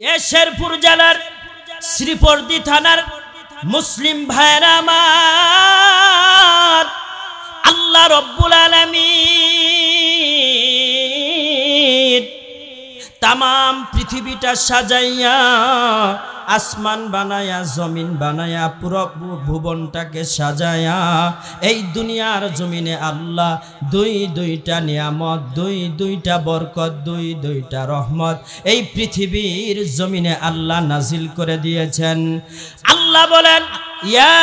এ শেরপুর জেলার শ্রীপর্দি থানার মুসলিম ভাইরা আমার, আল্লাহ রব্বুল আলামিন তামাম পৃথিবীটা সাজাইয়া, আসমান বানায়া, জমিন বানায়া, পুরো ভুবনটাকে সাজায়া, এই দুনিয়ার জমিনে আল্লাহ দুইটা নিয়ামত, দুইটা বরকত, দুইটা রহমত এই পৃথিবীর জমিনে আল্লাহ নাজিল করে দিয়েছেন। আল্লাহ বলেন, ইয়া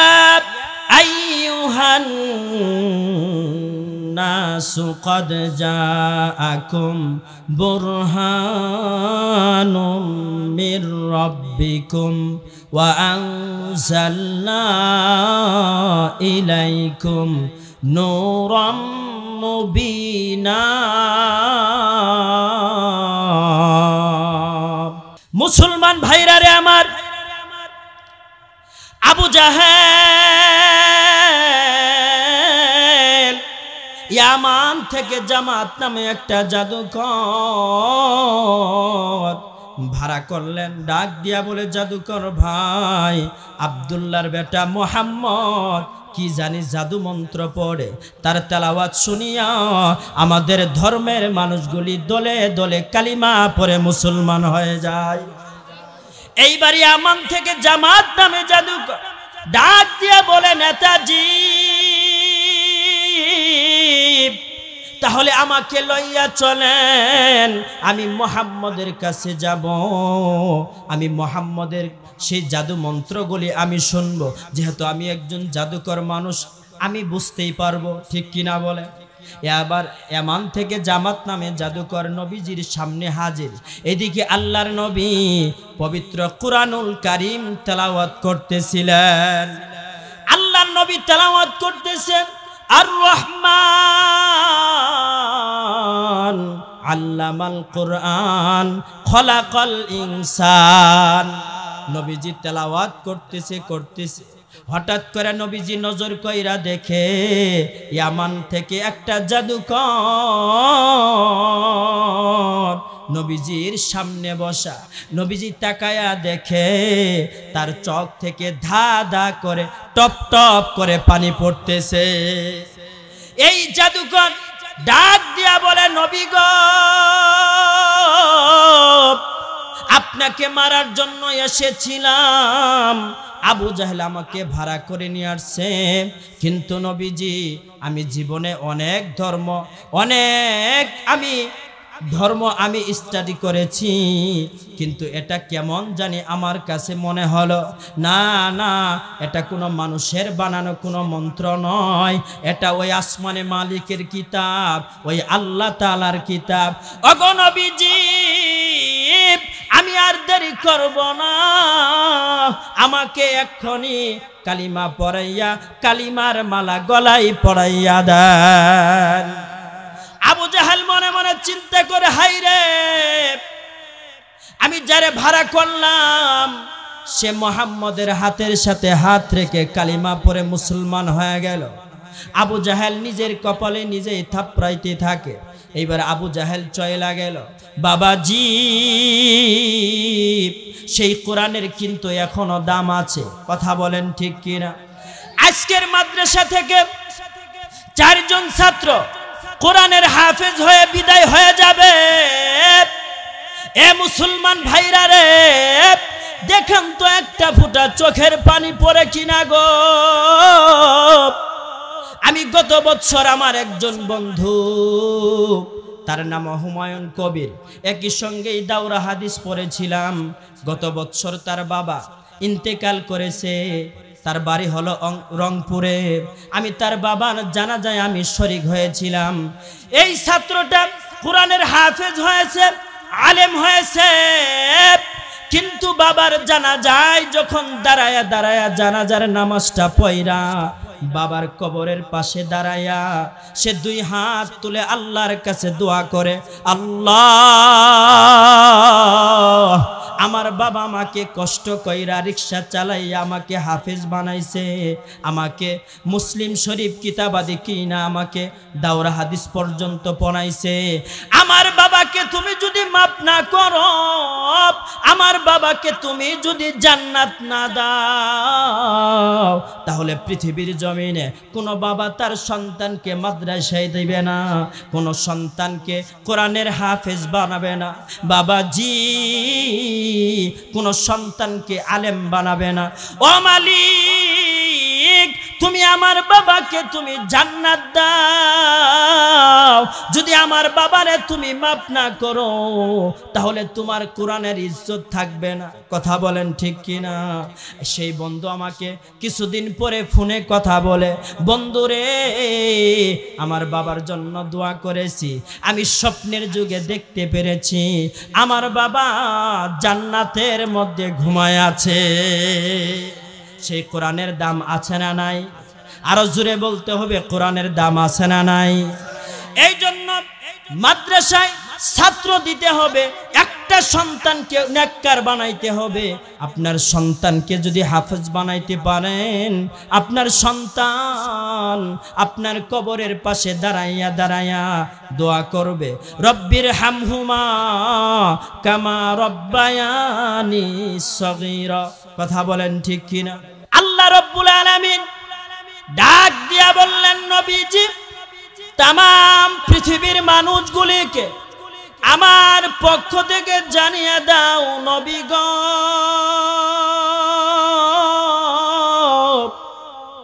আইয়ুহান নাসু কদ জাআকুম বুরহানুম মির রাব্বিকুম ওয়া আনজালনা ইলাইকুম নূরাম মুবিনা। মুসলমান ভাইরা রে আমার, আবু জাহেল ইয়ামান থেকে জামাত নামে একটা জাদুকর ভাড়া করলেন। ডাক দিয়া বলে, জাদুকর ভাই, আব্দুল্লাহর বেটা মুহাম্মদ কি জানি জাদু মন্ত্র পড়ে, তার তেলাওয়াত শুনিয়া আমাদের ধর্মের মানুষগুলি দলে দলে কালিমা পড়ে মুসলমান হয়ে যায়। এইবার ইয়ামান থেকে জামাত নামে জাদুকর ডাক দিয়া বলে, নেতাজি তাহলে আমাকে লইয়া চলেন, আমি মুহাম্মদের কাছে যাব, আমি মুহাম্মদের সেই জাদু মন্ত্রগুলি আমি শুনবো, যেহেতু আমি একজন জাদুকর মানুষ, আমি বুঝতেই পারবো, ঠিক কিনা বলে। এবার ইয়ামান থেকে জামাত নামে জাদুকর নবীজির সামনে হাজির। এদিকে আল্লাহর নবী পবিত্র কুরআনুল কারীম তেলাওয়াত করতেছিলেন। আল্লাহর নবী তেলাওয়াত করতেছেন, আর রহমান আল্লামাল কুরআন খলাকাল ইনসান। নবীজি তেলাওয়াত করতেছে, হঠাৎ করে নবীজি নজর কইরা দেখে ইয়ামান থেকে একটা জাদুকর নবীজির সামনে বসা। নবীজি তাকায়া দেখে তার চোখ থেকে ধা ধা করে, টপ টপ করে পানি পড়তেছে। এই জাদুকর ডাক দিয়া বলে, নবী গো, আপনাকে মারার জন্য এসেছিলাম, আবু জাহেল আমাকে ভাড়া করে নিয়ে আসছে। কিন্তু নবীজি, আমি জীবনে অনেক ধর্ম আমি স্টাডি করেছি, কিন্তু এটা কেমন জানি আমার কাছে মনে হলো না, এটা কোনো মানুষের বানানো কোনো মন্ত্র নয়, এটা ওই আসমানে মালিকের কিতাব, ওই আল্লাহ তাআলার কিতাব। ওগো নবীজি, আমি আর দেরি করব না, আমাকে এক্ষুনি কালিমা পড়াইয়া, কালিমার মালা গলায় পড়াইয়া দেন। আবু জাহেল মনে মনে চিন্তা করে, হাই রে, আমি যারে ভাড়া করলাম সে মুহাম্মদের হাতের সাথে হাত রেখে কালিমা পড়ে মুসলমান হয়ে গেল। আবু জাহেল নিজের কপালে নিজেই থাপড়াইতে থাকে। এইবার আবু জাহেল চলে গেল। বাবাজি, সেই কোরআনের কিন্তু এখনো দাম আছে, কথা বলেন ঠিক কিনা? আজকের মাদ্রাসা থেকে 4 জন ছাত্র কোরআনের হাফেজ হয়ে বিদায় হয়ে যাবে। এ মুসলমান ভাইরা রে, দেখেন তো একটা ফোঁটা চোখের পানি পড়ে কিনা গো। আমি গত বছর আমার একজন বন্ধু, তার নাম হুমায়ুন কবির, একই সঙ্গেই দাওরা হাদিস পড়েছিলাম। গত বছর তার বাবা ইন্তেকাল করেছে, তার বাড়ি হলো রংপুরে। আমি তার বাবার জানাজায় আমি শরীক হয়েছিলাম। এই ছাত্রটা কোরআনের হাফেজ হয়েছে, আলেম হয়েছে, কিন্তু বাবার জানাজায় যখন দাঁড়ায়া জানাজার নামাজটা পড়া, বাবার কবরের পাশে দাঁড়ায়া সে 2 হাত তুলে আল্লাহর কাছে দোয়া করে, আল্লাহ আমার বাবা আমাকে কষ্ট কইরা রিক্সা চালাইয়া আমাকে হাফেজ বানাইছে, আমাকে মুসলিম শরীফ কিতাবাদি কিনা আমাকে দাওরা হাদিস পর্যন্ত পড়াইছে। আমার বাবাকে তুমি যদি মাফ না করো, আমার বাবাকে তুমি যদি জান্নাত না দাও, তাহলে পৃথিবীর জমিনে কোনো বাবা তার সন্তানকে মাদ্রাসায় দিবে না, কোনো সন্তানকে কোরআনের হাফেজ বানাবে না। বাবাজি কোনো সন্তানকে আলেম বানাবে না। ও মালিক, তুমি আমার বাবাকে তুমি জান্নাত দাও। যদি আমার বাবারে তুমি মাফ না করো, তাহলে তোমার কোরআনের ইজ্জত থাকবে না। কথা বলেন ঠিক কিনা? সেই বন্ধু আমাকে কিছুদিন পরে ফোনে কথা বলে, বন্ধুরে আমার বাবার জন্য দোয়া করেছি, আমি স্বপ্নের যুগে দেখতে পেরেছি আমার বাবা জান্নাতের মধ্যে ঘুমায় আছে। সেই কোরআনের দাম আছে না নাই? আরো জোরে বলতে হবে, কোরআনের দাম আছে না নাই? এই জন্য মাদ্রাসায় ছাত্র দিতে হবে, একটা সন্তানকে নেককার বানাইতে হবে। আপনার সন্তানকে যদি হাফেজ বানাইতে পারেন, আপনার সন্তান আপনার কবরের পাশে দাঁড়াইয়া দাঁড়াইয়া দোয়া করবে, রব্বির হামহুমা কামা রব্বায়ানি সগীরা। কথা বলেন ঠিক কিনা? আল্লাহ রব্বুল আলামিন ডাক দিয়া বললেন, নবীজি তাম পৃথিবীর মানুষগুলিকে আমার পক্ষ থেকে জানিয়ে দাও, নবী গো,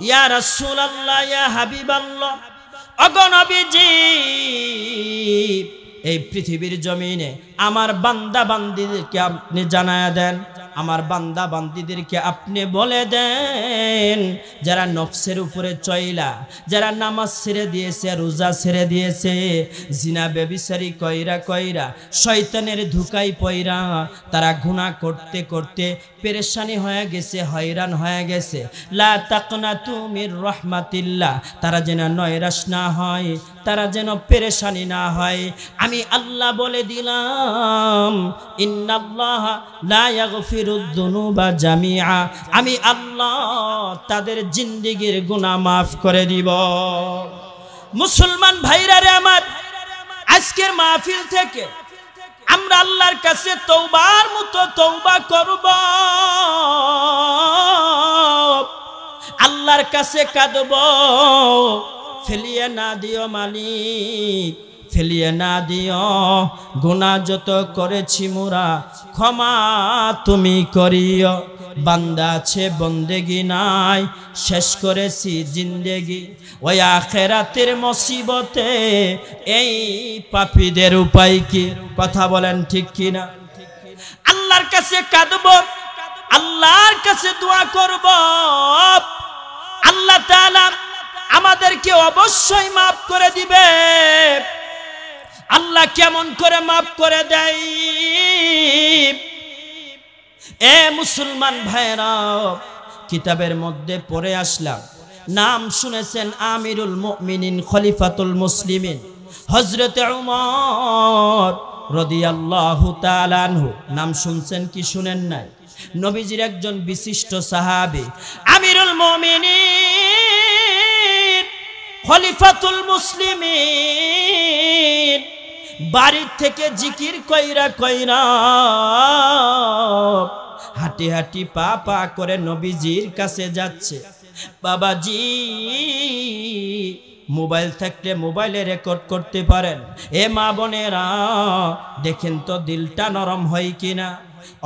ইয়া রাসূলুল্লাহ, ইয়া হাবিবাল্লাহ, ওগো নবীজি, এই পৃথিবীর জমিনে আমার বান্দা বান্দীদেরকে আপনি জানায়া দেন, আমার বান্দা বান্দীদেরকে আপনি বলে দেন, যারা নফসের উপরে চইলা, যারা নামাজ ছেড়ে দিয়েছে, রোজা ছেড়ে দিয়েছে, জিনা ব্যভিচারী কইরা কইরা শয়তানের ধোঁকায় পইরা তারা গুনাহ করতে করতে পেরেশানি হয়ে গেছে, হয়রান হয়ে গেছে। লা তাকনাতু মির রাহমাতিল্লাহ, তারা যেন নয়রাশ না হয়, তারা যেন পেরেশানি না হয়। আমি আল্লাহ বলে দিলাম, ইন্নাল্লাহ লা ইয়াগফিরুদ যুনুবা জামিআ, আমি আল্লাহ তাদের জিন্দেগীর গুনাহ মাফ করে দিব। মুসলমান ভাইরা রে আমার, আজকের মাহফিল থেকে আমরা আল্লাহর কাছে তওবার মতো তওবা করব, আল্লাহর কাছে কাঁদব, ফেলিয়ে না দিও মালিক, ফেলিয়ে না দিও, গুনাহ যত করেছি মোরা ক্ষমা তুমি করিও। বান্দা আছে বন্দেগি নাই, শেষ করেছি জিন্দেগি, ওই আখিরাতের মুসিবতে এই পাপীদের উপায় কি? কথা বলেন ঠিক কিনা? আল্লাহর কাছে কাঁদব, আল্লাহর কাছে দোয়া করব, আল্লাহ তাআলা আমাদেরকে অবশ্যই মাফ করে দিবে। আল্লাহ কেমন করে মাফ করে দেয়? এ মুসলমান ভাইরা, কিতাবের মধ্যে পড়ে আসলাম, নাম শুনেছেন আমিরুল মুমিনিন খলিফাতুল মুসলিমিন হযরতে উমর রাদিয়াল্লাহু তাআলা আনহু। নাম শুনছেন কি শুনেন নাই? নবীজির একজন বিশিষ্ট সাহাবী, আমিরুল মুমিনিন খলিফাতুল মুসলিমিন, বাড়ি থেকে জিকির কইরা কইরা হাঁটি হাঁটি পা পা করে নবীজির কাছে যাচ্ছে। বাবাজি, মোবাইল থাকলে মোবাইলে রেকর্ড করতে পারেন। এ মা বোনেরা, দেখেন তো দিলটা নরম হয় কিনা।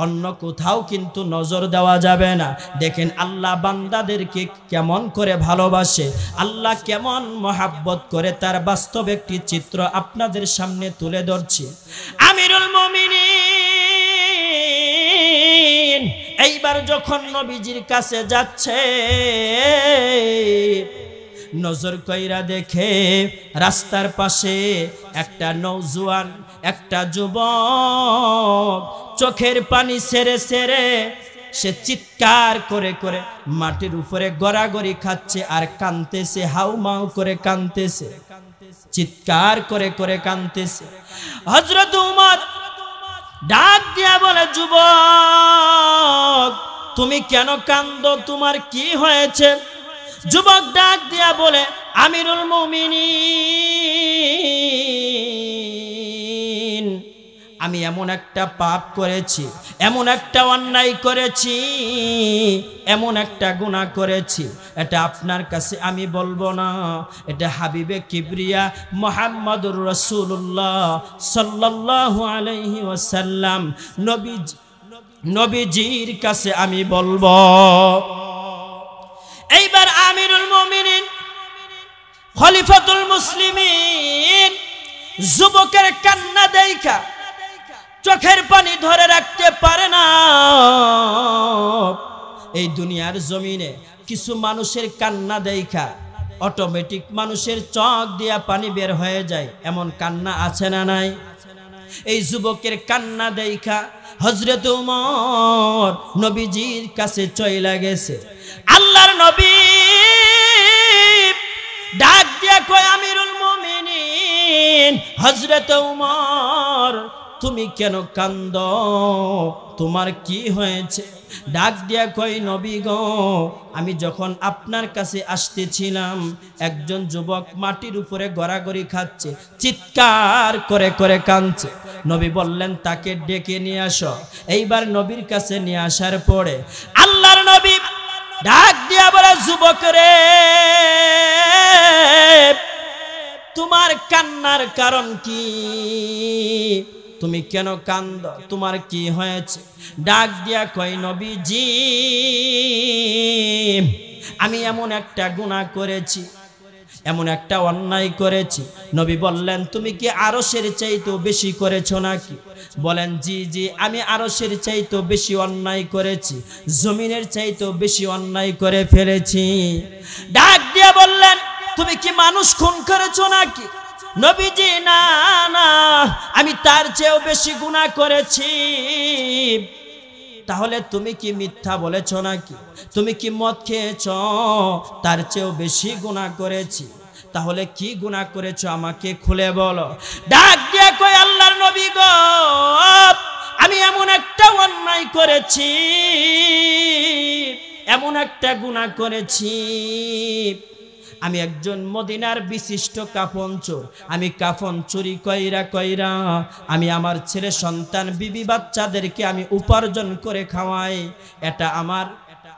অন্য কোথাও কিন্তু নজর দেওয়া যাবে না। দেখেন আল্লাহ বান্দাদেরকে কেমন করে ভালোবাসে, আল্লাহ কেমন মহাব্বত করে, তার বাস্তব একটি চিত্র আপনাদের সামনে তুলে ধরছি। আমিরুল মুমিনিন এইবার যখন নবীজির কাছে যাচ্ছে, নজর কইরা দেখে রাস্তার পাশে একটা নওজোয়ান, একটা যুবক চোখের পানি ছেড়ে ছেড়ে সে চিৎকার করে করে মাটির উপরে গড়াগড়ি খাচ্ছে আর কাঁদতেছে, হাউমাউ করে কাঁদতেছে, চিৎকার করে করে কাঁদতেছে। হযরত উমর ডাক দিয়া বলে, যুবক তুমি কেন কান্দো, তোমার কি হয়েছে? যুবক ডাক দিয়া বলে, আমিরুল মুমিনিন, আমি এমন একটা পাপ করেছি, এমন একটা অন্যায় করেছি, এমন একটা গুনাহ করেছি, এটা আপনার কাছে আমি বলবো না, এটা হাবিবে কিবরিয়া মুহাম্মদুর রাসূলুল্লাহ সাল্লাল্লাহু আলাইহি ওয়াসাল্লাম নবীজির কাছে আমি বলবো। এইবার আমিরুল মুমিনিন খলিফাতুল মুসলিমিন যুবকের কান্না দেখা চোখের পানি ধরে রাখতে পারে না। এই দুনিয়ার জমিনে কিছু মানুষের কান্না দেখা অটোমেটিক মানুষের চোখ দিয়া পানি বের হয়ে যায়, এমন কান্না আছে না নাই? এই যুবকের কান্না দেখা হযরত ওমর নবীজির কাছে চইলা গেছে। আল্লাহর নবী ডাক দিয়া কয়, আমিরুল মুমিনিন হযরত ওমর, তুমি কেন কান্দো, তোমার কি হয়েছে? ডাক দিয়া কই, নবী গো, আমি যখন আপনার কাছে আসতেছিলাম একজন যুবক মাটির উপরে গড়াগড়ি খাচ্ছে, চিৎকার করে করে কাঁদছে। নবী বললেন তাকে ডেকে নিয়ে আসো। এইবার নবীর কাছে নিয়ে আসার পরে আল্লাহর নবী ডাক দিয়া বলে, যুবক রে, তোমার কান্নার কারণ কি? তুমি কেন কান্দো, তোমার কি হয়েছে? ডাক দিয়া কই, নবীজি, আমি এমন একটা গুনাহ করেছি, এমন একটা অন্যায় করেছি। নবী বললেন, তুমি কি আরশের চাইতেও বেশি করেছো নাকি? বলেন, জি জি, আমি আরশের চাইতেও বেশি অন্যায় করেছি, জমিনের চাইতেও বেশি অন্যায় করে ফেলেছি। ডাক দিয়া বললেন, তুমি কি মানুষ খুন করেছো নাকি? নবীজি, না না, আমি তার চেয়েও বেশি গুনাহ করেছি। তাহলে তুমি কি মিথ্যা বলেছো নাকি? তুমি কি মদ খেয়েছো? তার চেয়েও বেশি গুনাহ করেছি। তাহলে কি গুনাহ করেছো আমাকে খুলে বলো। ডাক দিয়ে কয়, আল্লাহর নবী গো, আমি এমন একটা অন্যায় করেছি, এমন একটা গুনাহ করেছি, আমি একজন মদিনার বিশিষ্ট কাফন চোর, আমি কাফন চুরি কইরা কইরা আমি আমার ছেলে সন্তান বিবি বাচ্চাদেরকে আমি উপার্জন করে খাওয়াই, এটা আমার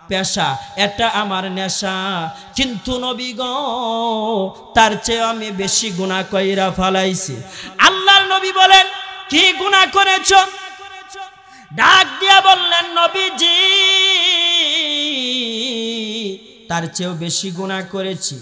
পেশা, এটা আমার নেশা। কিন্তু নবী গো, তার চেয়ে আমি বেশি গুনাহ কইরা ফেলাইছি। আল্লাহর নবী বলেন, কি গুনাহ করেছো? ডাক দিয়া বললেন, নবীজি, তার চেয়েও বেশি গুনাহ করেছি।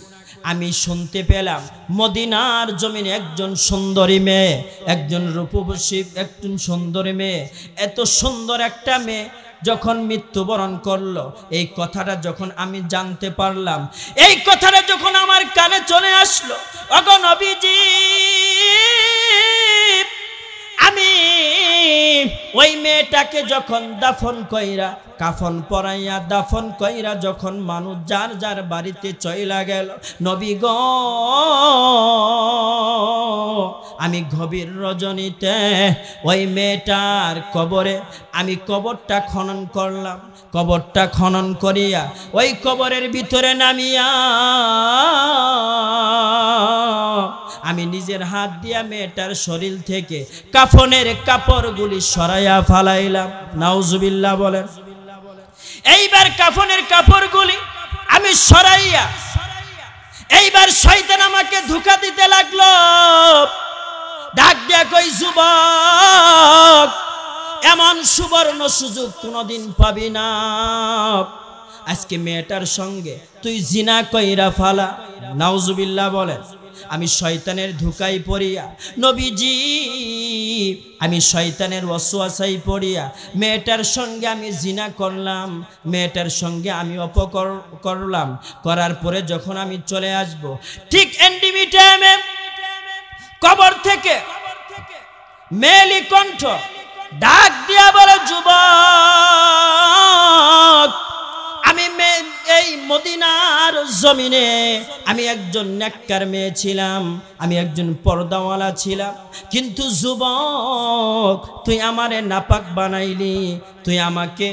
আমি শুনতে পেলাম মদিনার জমিনে একজন সুন্দরী মেয়ে, একজন রূপবতী, একজন সুন্দরী মেয়ে, এত সুন্দর একটা মেয়ে যখন মৃত্যুবরণ করলো, এই কথাটা যখন আমি জানতে পারলাম, এই কথাটা যখন আমার কানে চলে আসলো, ওগো নবীজি, আমি ওই মেয়েটাকে যখন দাফন কইরা, কাফন পরাইয়া দাফন কইরা যখন মানুষ যার যার বাড়িতে চইলা গেল, নবী গো, আমি গভীর রজনীতে ওই মেয়েটার কবরে আমি কবরটা খনন করলাম। কবরটা খনন করিয়া ওই কবরের ভিতরে নামিয়া আমি নিজের হাত দিয়া মেয়েটার শরীর থেকে কাফনের কাপড়গুলি সরাইয়া ফালাইলাম। নাউজুবিল্লাহ বলেন। এইবার কাফনের কাপড়গুলি আমি সরাইয়া, এইবার শয়তান আমাকে ধোঁকা দিতে লাগলো। ডাক দিয়া কই, যুবক, এমন সুবর্ণ সুযোগ কোনদিন পাবি না, আজকে মেয়েটার সঙ্গে তুই জিনা কইরা ফালা। নাউজুবিল্লাহ বলেন। আমি শয়তানের ধোঁকায় পড়িয়া, নবীজি, আমি শয়তানের ওয়াসওয়াসায় পড়িয়া মেয়েটার সঙ্গে আমি জিনা করলাম, মেয়েটার সঙ্গে আমি অপকর করলাম। করার পরে যখন আমি চলে আসব, ঠিক এন্ডিমি টাইমে কবর থেকে মেলি কণ্ঠ ডাক দিয়া বলে, যুবক, আমি এই মদিনার জমিনে আমি একজন নেককার মেয়ে ছিলাম, আমি একজন পর্দাওয়ালা ছিলাম, কিন্তু যুবক, তুই আমারে নাপাক বানাইলি, তুই আমাকে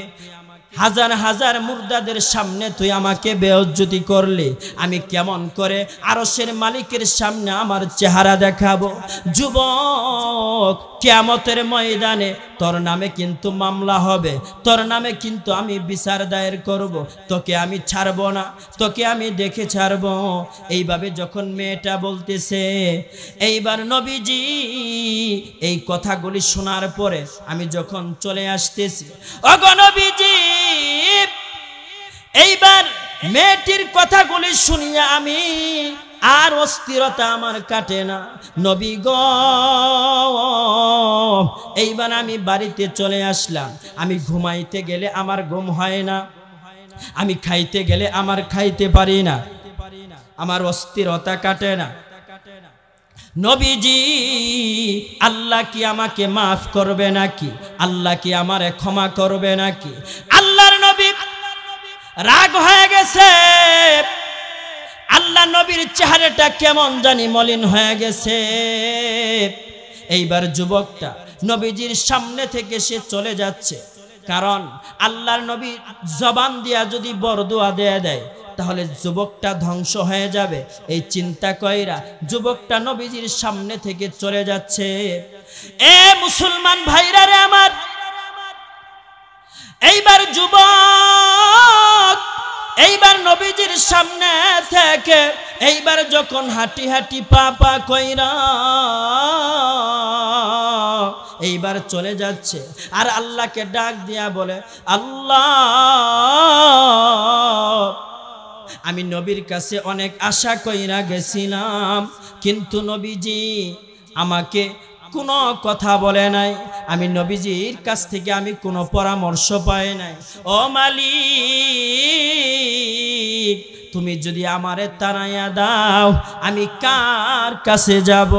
হাজার হাজার মুর্দাদের সামনে তুই আমাকে বেইজ্জতি করলি, আমি কেমন করে আরশের মালিকের সামনে আমার চেহারা দেখাবো? যুবক, কিয়ামতের ময়দানে তোর নামে কিন্তু মামলা হবে, তোর নামে কিন্তু আমি বিচার দায়ের করব, তোকে আমি ছাড়ব না, তোকে আমি দেখে ছাড়ব। এইভাবে যখন মেয়েটা বলতেছে, এইবার নবীজি এই কথাগুলি শোনার পরে আমি যখন চলে আসতেছি, ওগো নবীজি, এইবার মেয়েটির কথাগুলি শুনিয়া আমি আর অস্থিরতা আমার কাটে না। নবী গো, এইবার আমি বাড়িতে চলে আসলাম। আমি ঘুমাইতে গেলে আমার ঘুম হয় না, আমি খাইতে গেলে আমার খাইতে পারি না, আমার অস্থিরতা কাটে না। নবীজি, আল্লাহ কি আমাকে মাফ করবে নাকি? আল্লাহ কি আমারে ক্ষমা করবে নাকি? আল্লাহর নবী রাগ হয়ে গেছে। আল্লাহ নবীর চেহারাটা কেমন জানি মলিন হয়ে গেছে। এইবার যুবকটা নবীজির সামনে থেকে সে চলে যাচ্ছে, কারণ আল্লাহর নবী জবান দিয়া যদি বরদুয়া দেয় তাহলে যুবকটা ধ্বংস হয়ে যাবে। এই চিন্তা কইরা যুবকটা নবীজির সামনে থেকে চলে যাচ্ছে। এ মুসলমান ভাইরা রে আমার, এইবার যুবক এইবার নবীজির সামনে থেকে এইবার যখন হাঁটি হাঁটি পা পা কইরা এইবার চলে যাচ্ছে, আর আল্লাহকে ডাক দিয়া বলে, আল্লাহ, আমি নবীর কাছে অনেক আশা কইরা গেছিলাম, কিন্তু নবীজি আমাকে কোনো কথা বলে নাই, আমি নবীজির কাছ থেকে আমি কোনো পরামর্শ পাই নাই। ও মালিক, তুমি যদি আমারে তাড়াইয়া দাও, আমি কার কাছে যাব?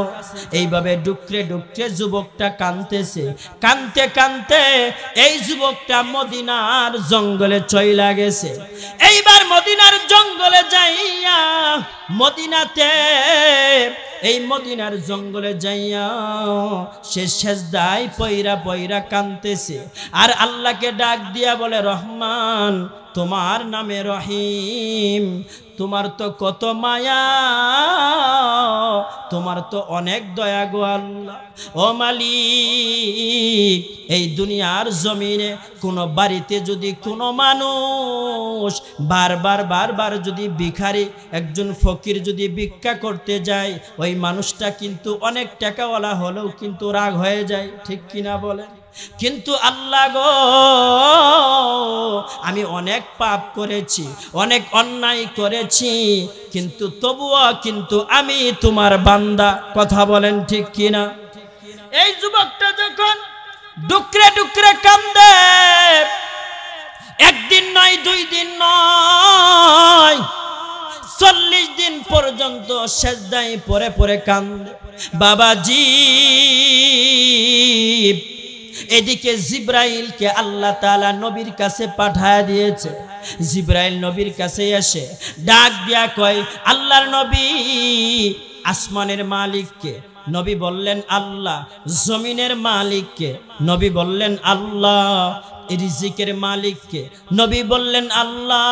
এইভাবে ডুকরে ডুকরে যুবকটা কাঁদতেছে। কাঁদতে কাঁদতে এই যুবকটা মদিনার জঙ্গলে চইলা গেছে। এইবার মদিনার জঙ্গলে যাইয়া মদিনাতে এই মদিনার জঙ্গলে যাইয়া সে সেজদায় পয়রা পয়রা কাঁদতেছে, আর আল্লাহকে ডাক দিয়া বলে, রহমান, তোমার নামে রহিম, তোমার তো কত মায়া, তোমার তো অনেক দয়া গো আল্লাহ। ও মালিক, এই দুনিয়ার জমিনে কোনো বাড়িতে যদি কোনো মানুষ বারবার যদি ভিখারি একজন ফকির যদি ভিক্ষা করতে যায়, ওই মানুষটা কিন্তু অনেক টাকাওয়ালা হলেও কিন্তু রাগ হয়ে যায়, ঠিক কিনা বলে? কিন্তু আল্লাহ গো, আমি অনেক পাপ করেছি, অনেক অন্যায় করেছি, কিন্তু তবুও কিন্তু আমি তোমার বান্দা। কথা বলেন ঠিক কিনা? এই যুবকটা যখন ডুকরে ডুকরে কান্দে, একদিন নয়, 2 দিন নয়, 40 দিন পর্যন্ত সেজদায় পড়ে পড়ে কান্দে। বাবাজি, এদিকে জিব্রাইলকে আল্লাহ তাআলা নবীর কাছে পাঠায় দিয়েছে। জিব্রাইল নবীর কাছে এসে ডাক দিয়া কয়, আল্লাহর নবী, আসমানের মালিককে? নবী বললেন আল্লাহ। জমিনের মালিককে? নবী বললেন আল্লাহ। রিজিকের মালিককে? নবী বললেন আল্লাহ।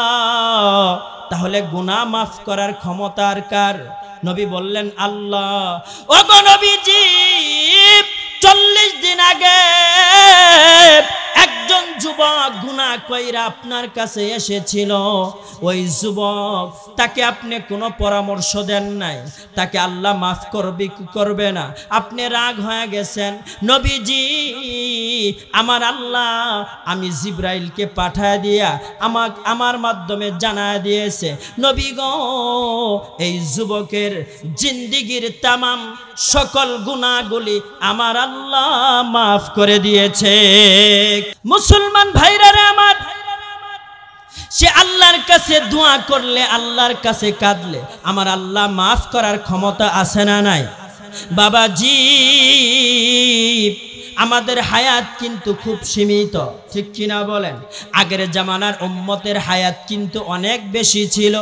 তাহলে গুনাহ মাফ করার ক্ষমতা কার? নবী বললেন আল্লাহ। ওগো নবীজি, 40 দিন আগে একজন যুবক গুনাহ কইরা আপনার কাছে এসেছিল। ওই যুবক, তাকে আপনি কোনো পরামর্শ দেন নাই, তাকে আল্লাহ মাফ করবে না, আপনি রাগ হয়ে গেছেন। নবীজি, আমার আল্লাহ আমি জিব্রাইলকে পাঠায় দিয়া আমার মাধ্যমে জানায় দিয়েছে, নবী গো, এই যুবকের জিন্দিগির তামাম সকল গুনাহগুলি আমার আল্লাহ মাফ করে দিয়েছে। মুসলমান ভাইরা রে আমার, সে আল্লাহর কাছে দোয়া করলে, আল্লাহর কাছে কাঁদলে আমার আল্লাহ মাফ করার ক্ষমতা আছে না নাই? বাবাজি, আমাদের হায়াত কিন্তু খুব সীমিত, ঠিক কিনা বলেন? আগের জামানার উম্মতের হায়াত কিন্তু অনেক বেশি ছিল।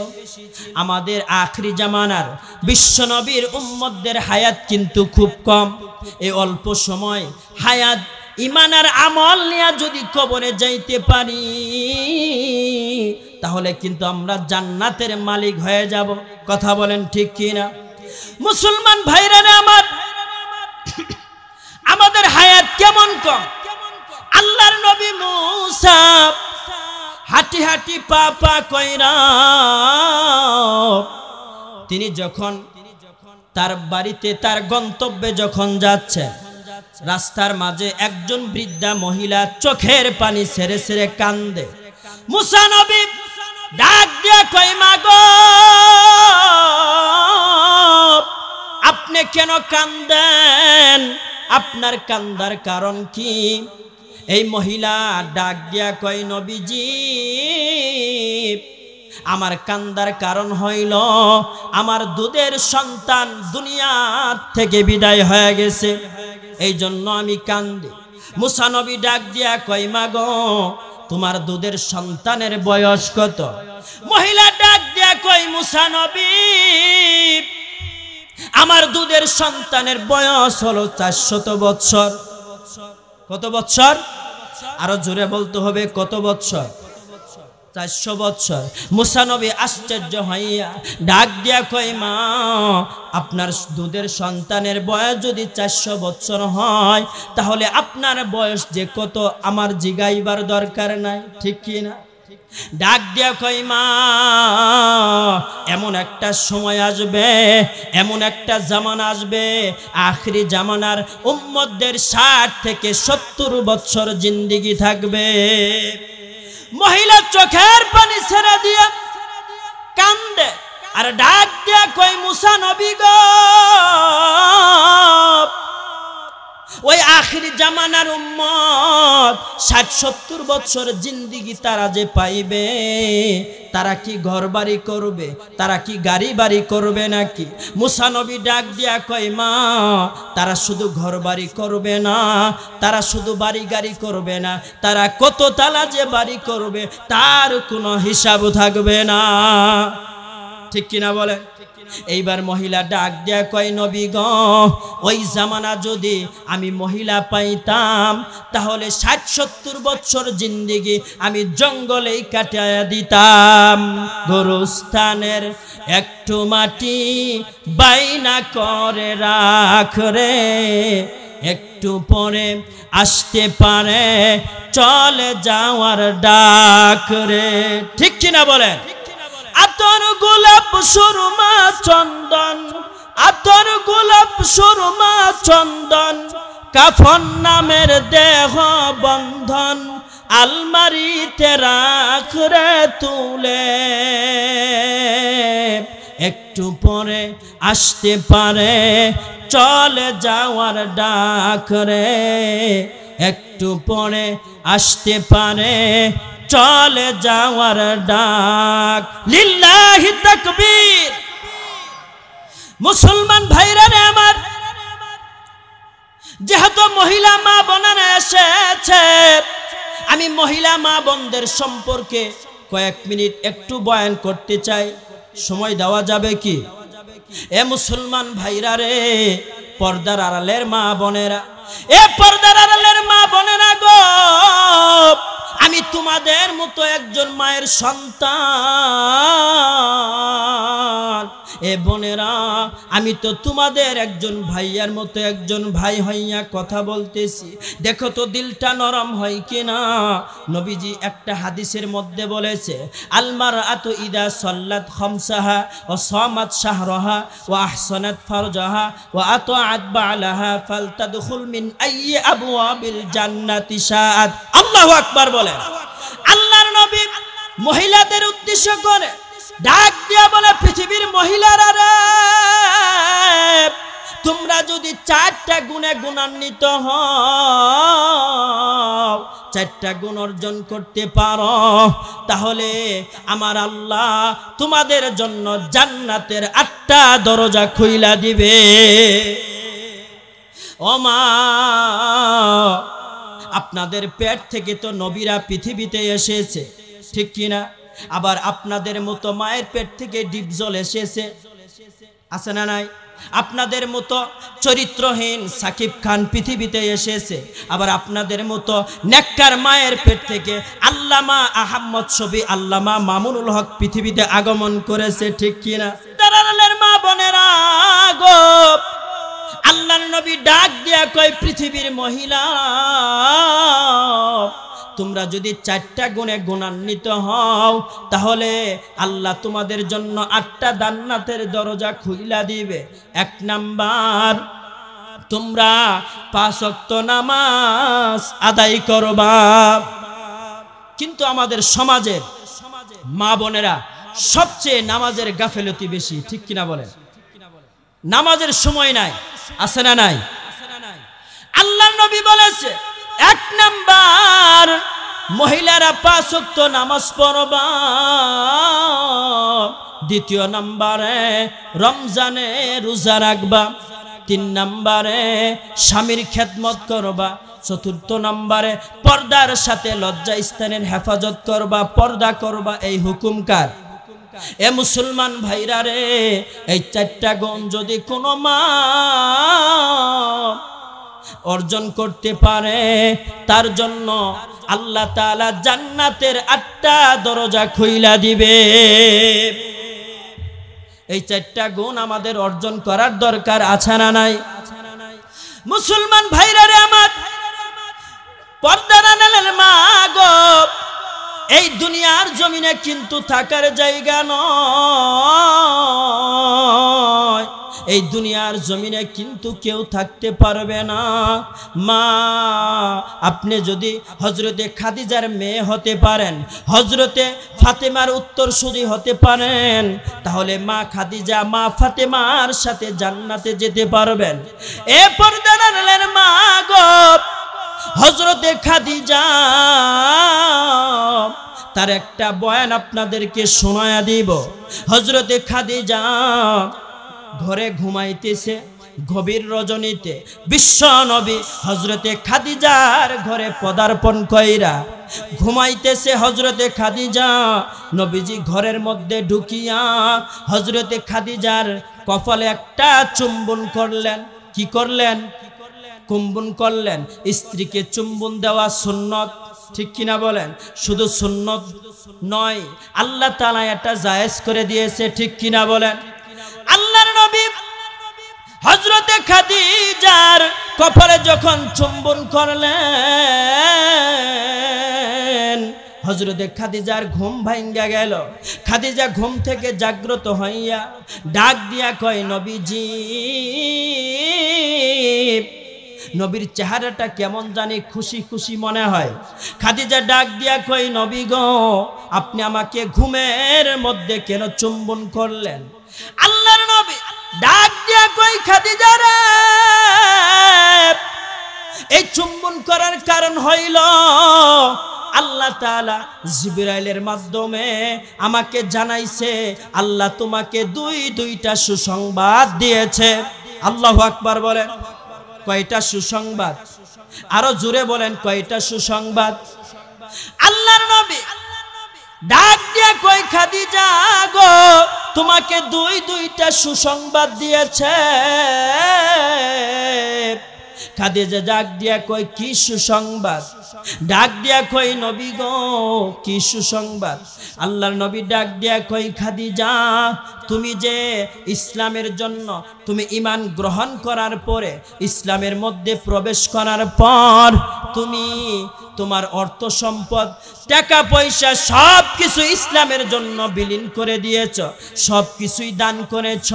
আমাদের আখরি জামানার বিশ্বনবীর উম্মতদের হায়াত কিন্তু খুব কম। এই অল্প সময় হায়াত ঈমান আর আমল নিয়ে যদি কবরে যাইতে পারি তাহলে কিন্তু আমরা জান্নাতের মালিক হয়ে যাব। কথা বলেন ঠিক কি না? মুসলমান ভাইরা আমার, আমাদের হায়াত কেমন কম। আল্লাহর নবী মুসা হাঁটি হাঁটি পা পা কইরা তিনি যখন তার বাড়িতে তার গন্তব্যে যখন যাচ্ছে, রাস্তার মাঝে একজন বৃদ্ধা মহিলা চোখের পানি ছেড়ে ছেড়ে কান্দে। মুসা নবী ডাক দিয়া কই, মা গো আপনি কেন কান্দেন? আপনার কান্দার কারণ কি? এই মহিলা ডাক দিয়া কই, নবীজি আমার কান্দার কারণ হইল আমার দুধের সন্তান দুনিয়া থেকে বিদায় হয়ে গেছে, এই জন্য আমি কান্দি। মুসা নবী ডাক দিয়া কই, মা গো তোমার দুধের সন্তানের বয়স কত? মহিলা ডাক দিয়া কই, মুসা নবী আমার দুধের সন্তানের বয়স হলো 400 বছর। কত বছর? আরো জোরে বলতে হবে, কত বছর? 400 বছর। মুসা নবী আশ্চর্য হইয়া ডাক দিয়া কই, মা আপনার দুধের সন্তানের বয়স যদি 400 বছর হয় তাহলে আপনার বয়স যে কত আমার জিগাইবার দরকার নাই, ঠিক কি না? ডাক দিয়া কই, মা এমন একটা সময় আসবে, এমন একটা জামানা আসবে, আখিরি জামানার উম্মতদের 60 থেকে 70 বছর জিন্দেগি থাকবে। মহিলা চোখের পানি ছেড়ে দিয়া কান্দে আর ডাক দিয়া কই, মুসা নবী গো ওই আখিরি জামানার উম্মত 60-70 বছর জিন্দেগি তারা যে পাইবে, তারা কি ঘর বাড়ি করবে? তারা কি গাড়ি বাড়ি করবে নাকি? মুসা নবী ডাক দিয়া কই, মা তারা শুধু ঘর বাড়ি করবে না, তারা শুধু বাড়ি গাড়ি করবে না, তারা কত তালা যে বাড়ি করবে তার কোনো হিসাব থাকবে না, ঠিক কিনা বলে? এইবার মহিলা ডাক দেয়া কয়, নবী গো ওই জামানা যদি আমি মহিলা পাইতাম তাহলে 60-70 বছর জিন্দেগি আমি জঙ্গলেই কাটায়া দিতাম। গোরস্থানের একটু মাটি বাইনা করে রাখ রে, একটু পরে আসতে পারে চলে যাওয়ার ডাক রে, ঠিক কিনা বলেন? আতর গোলাপ সুরমা চন্দন, আতর গোলাপ সুরমা চন্দন, কাফন নামের দেহ বন্ধন আলমারিতে রাখ রে তুলে, একটু পরে আসতে পারে চলে যাওয়ার ডাক রে, একটু পরে আসতে পারে চলে যাওয়ার ডাক। লিল্লাহি তাকবীর। মুসলমান ভাইরা আমার, যেহেতু মহিলা মা বোনেরা এসেছে, আমি মহিলা মা বোনদের সম্পর্কে কয়েক মিনিট একটু বয়ান করতে চাই। সময় দেওয়া যাবে কি? এ মুসলমান ভাইরা রে, পর্দার আড়ালের মা বোনেরা, এ পর্দার আড়ালের মা বোনেরা গো, আমি তোমাদের মতো একজন মায়ের সন্তান। এ বোনেরা, আমি তো তোমাদের একজন ভাইয়ার মতো একজন ভাই হইয়া কথা বলতেছি। দেখো তো দিলটা নরম হয় কিনা। নবীজি একটা হাদিসের মধ্যে বলেছে, আলমারআতু ইদা সাল্লাত খামসাহা ওয়া সামাত শাহরাহা ওয়া আহসানাত ফারজাহা ওয়া আতাআত বালাহা ফালতাদখুল মিন আইয়ি আবওয়াবিল জান্নাতি শাআত। আল্লাহু আকবার বলেন। আল্লাহর নবী মহিলাদের উদ্দেশ্য করে ডাক দিয়া বলে, পৃথিবীর মহিলারা রে, তোমরা যদি 4টা গুণে গুণান্বিত হও, 4টা গুণ অর্জন করতে পারো, তাহলে আমার আল্লাহ তোমাদের জন্য জান্নাতের 8টা দরজা খুইলা দিবে। ও মা, আপনাদের পেট থেকে তো নবীরা পৃথিবীতে এসেছে, ঠিক কিনা? আবার আপনাদের মতো মায়ের পেট থেকে ডিপজল এসেছে, আছে না নাই? আপনাদের মতো চরিত্রহীন সাকিব খান পৃথিবীতে এসেছে, আবার আপনাদের মতো নেককার মায়ের পেট থেকে আল্লামা আহমদ শফি, আল্লামা মামুনুল হক পৃথিবীতে আগমন করেছে, ঠিক কিনা? দালালের মা বোনেরা গো, আল্লাহর নবী ডাক দিয়া কয় পৃথিবীর মহিলা, তোমরা যদি 4টা গুণে গুণান্বিত হও তাহলে আল্লাহ তোমাদের জন্য 8টা জান্নাতের দরজা খুইলা দিবে। 1 নাম্বার, তোমরা 5 ওয়াক্ত নামাজ আদায় করবা। কিন্তু আমাদের সমাজের মা বোনেরা সবচেয়ে নামাজের গাফেলতি বেশি, ঠিক কিনা বলেন? নামাজের সময় নাই, আছে না নাই? আল্লাহর নবী বলেছে 1 নাম্বার, মহিলারা 5 ওয়াক্ত নামাজ পড়বা। 2 নাম্বারে রমজানে রোজা রাখবা। 3 নাম্বারে স্বামীর খেদমত করবা। 4 নাম্বারে পর্দার সাথে লজ্জা স্থানের হেফাজত করবা, পর্দা করবা। এই হুকুম কার? এ মুসলমান ভাইরা রে, এই 4টা গুণ যদি কোনো মা অর্জন করতে পারে, তার জন্য আল্লাহ তাআলা জান্নাতের 8টা দরজা খুইলা দিবে। এই 4টা গুণ আমাদের অর্জন করার দরকার আছে না নাই? মুসলমান ভাইরা রে আমার, পর্দার আড়ালের মা গো, এই দুনিয়ার জমিনে কিন্তু থাকার জায়গা নয়। এই দুনিয়ার জমিনে কিন্তু কেউ থাকতে পারবে না। মা, আপনি যদি হযরতে খাদিজার মেয়ে হতে পারেন, হযরতে ফাতেমার উত্তরসূরি হতে পারেন, তাহলে মা খাদিজা, মা ফাতেমার সাথে জান্নাতে যেতে পারবেন। এ পর্দার আড়ালের মা গো, হযরতে খাদিজা, তার একটা বয়ান আপনাদেরকে শোনায়া দিব। হযরতে খাদিজা ঘরে ঘুমাইতেছে, গভীর রজনীতে বিশ্ব নবী হযরতে খাদিজার ঘরে পদার্পণ কইরা ঘুমাইতেছে। হযরতে খাদিজা, নবীজি ঘরের মধ্যে ঢুকিয়া হযরতে খাদিজার কপালে একটা চুম্বন করলেন। কি করলেন? চুম্বন করলেন। স্ত্রীকে চুম্বন দেওয়া সুন্নত, ঠিক কিনা বলেন? শুধু সুন্নত নয়, আল্লাহ তাআলা এটা জায়েজ করে দিয়েছে, ঠিক কিনা বলেন? আল্লাহর নবী হযরতে খাদিজার কপালে যখন চুম্বন করলেন, হযরতে খাদিজার ঘুম ভাঙ্গা গেল। খাদিজা ঘুম থেকে জাগ্রত হইয়া ডাক দিয়া কয়, নবীজি। নবীর চেহারাটা কেমন জানি খুশি খুশি মনে হয়। খাদিজা ডাক দিয়া কই, নবী গো, আপনি আমাকে ঘুমের মধ্যে কেন চুম্বন করলেন? আল্লাহর নবী ডাক দিয়া কই, খাদিজা রে, এই চুম্বন করার কারণ হইল আল্লাহ তাআলা জিবরাইলের মাধ্যমে আমাকে জানাইছে, আল্লাহ তোমাকে দুইটা সুসংবাদ দিয়েছে। আল্লাহু আকবার বলেন। কয়টা সুসংবাদ? আরো জোরে বলেন, কয়টা সুসংবাদ? আল্লাহর নবী ডাক দিয়া কই, খাদিজা গো, তোমাকে দুইটা সুসংবাদ দিয়েছে। খাদিজা ডাক দিয়া কই, কি সুসংবাদ? ডাক দিয়া কই, নবী গো, কি সুসংবাদ? আল্লাহর নবী ডাক দিয়া কই, খাদিজা, তুমি যে ইসলামের জন্য তুমি ঈমান গ্রহণ করার পরে, ইসলামের মধ্যে প্রবেশ করার পর তুমি তোমার অর্থ সম্পদ, টাকা পয়সা সব কিছু ইসলামের জন্য বিলীন করে দিয়েছ, সব কিছুই দান করেছ।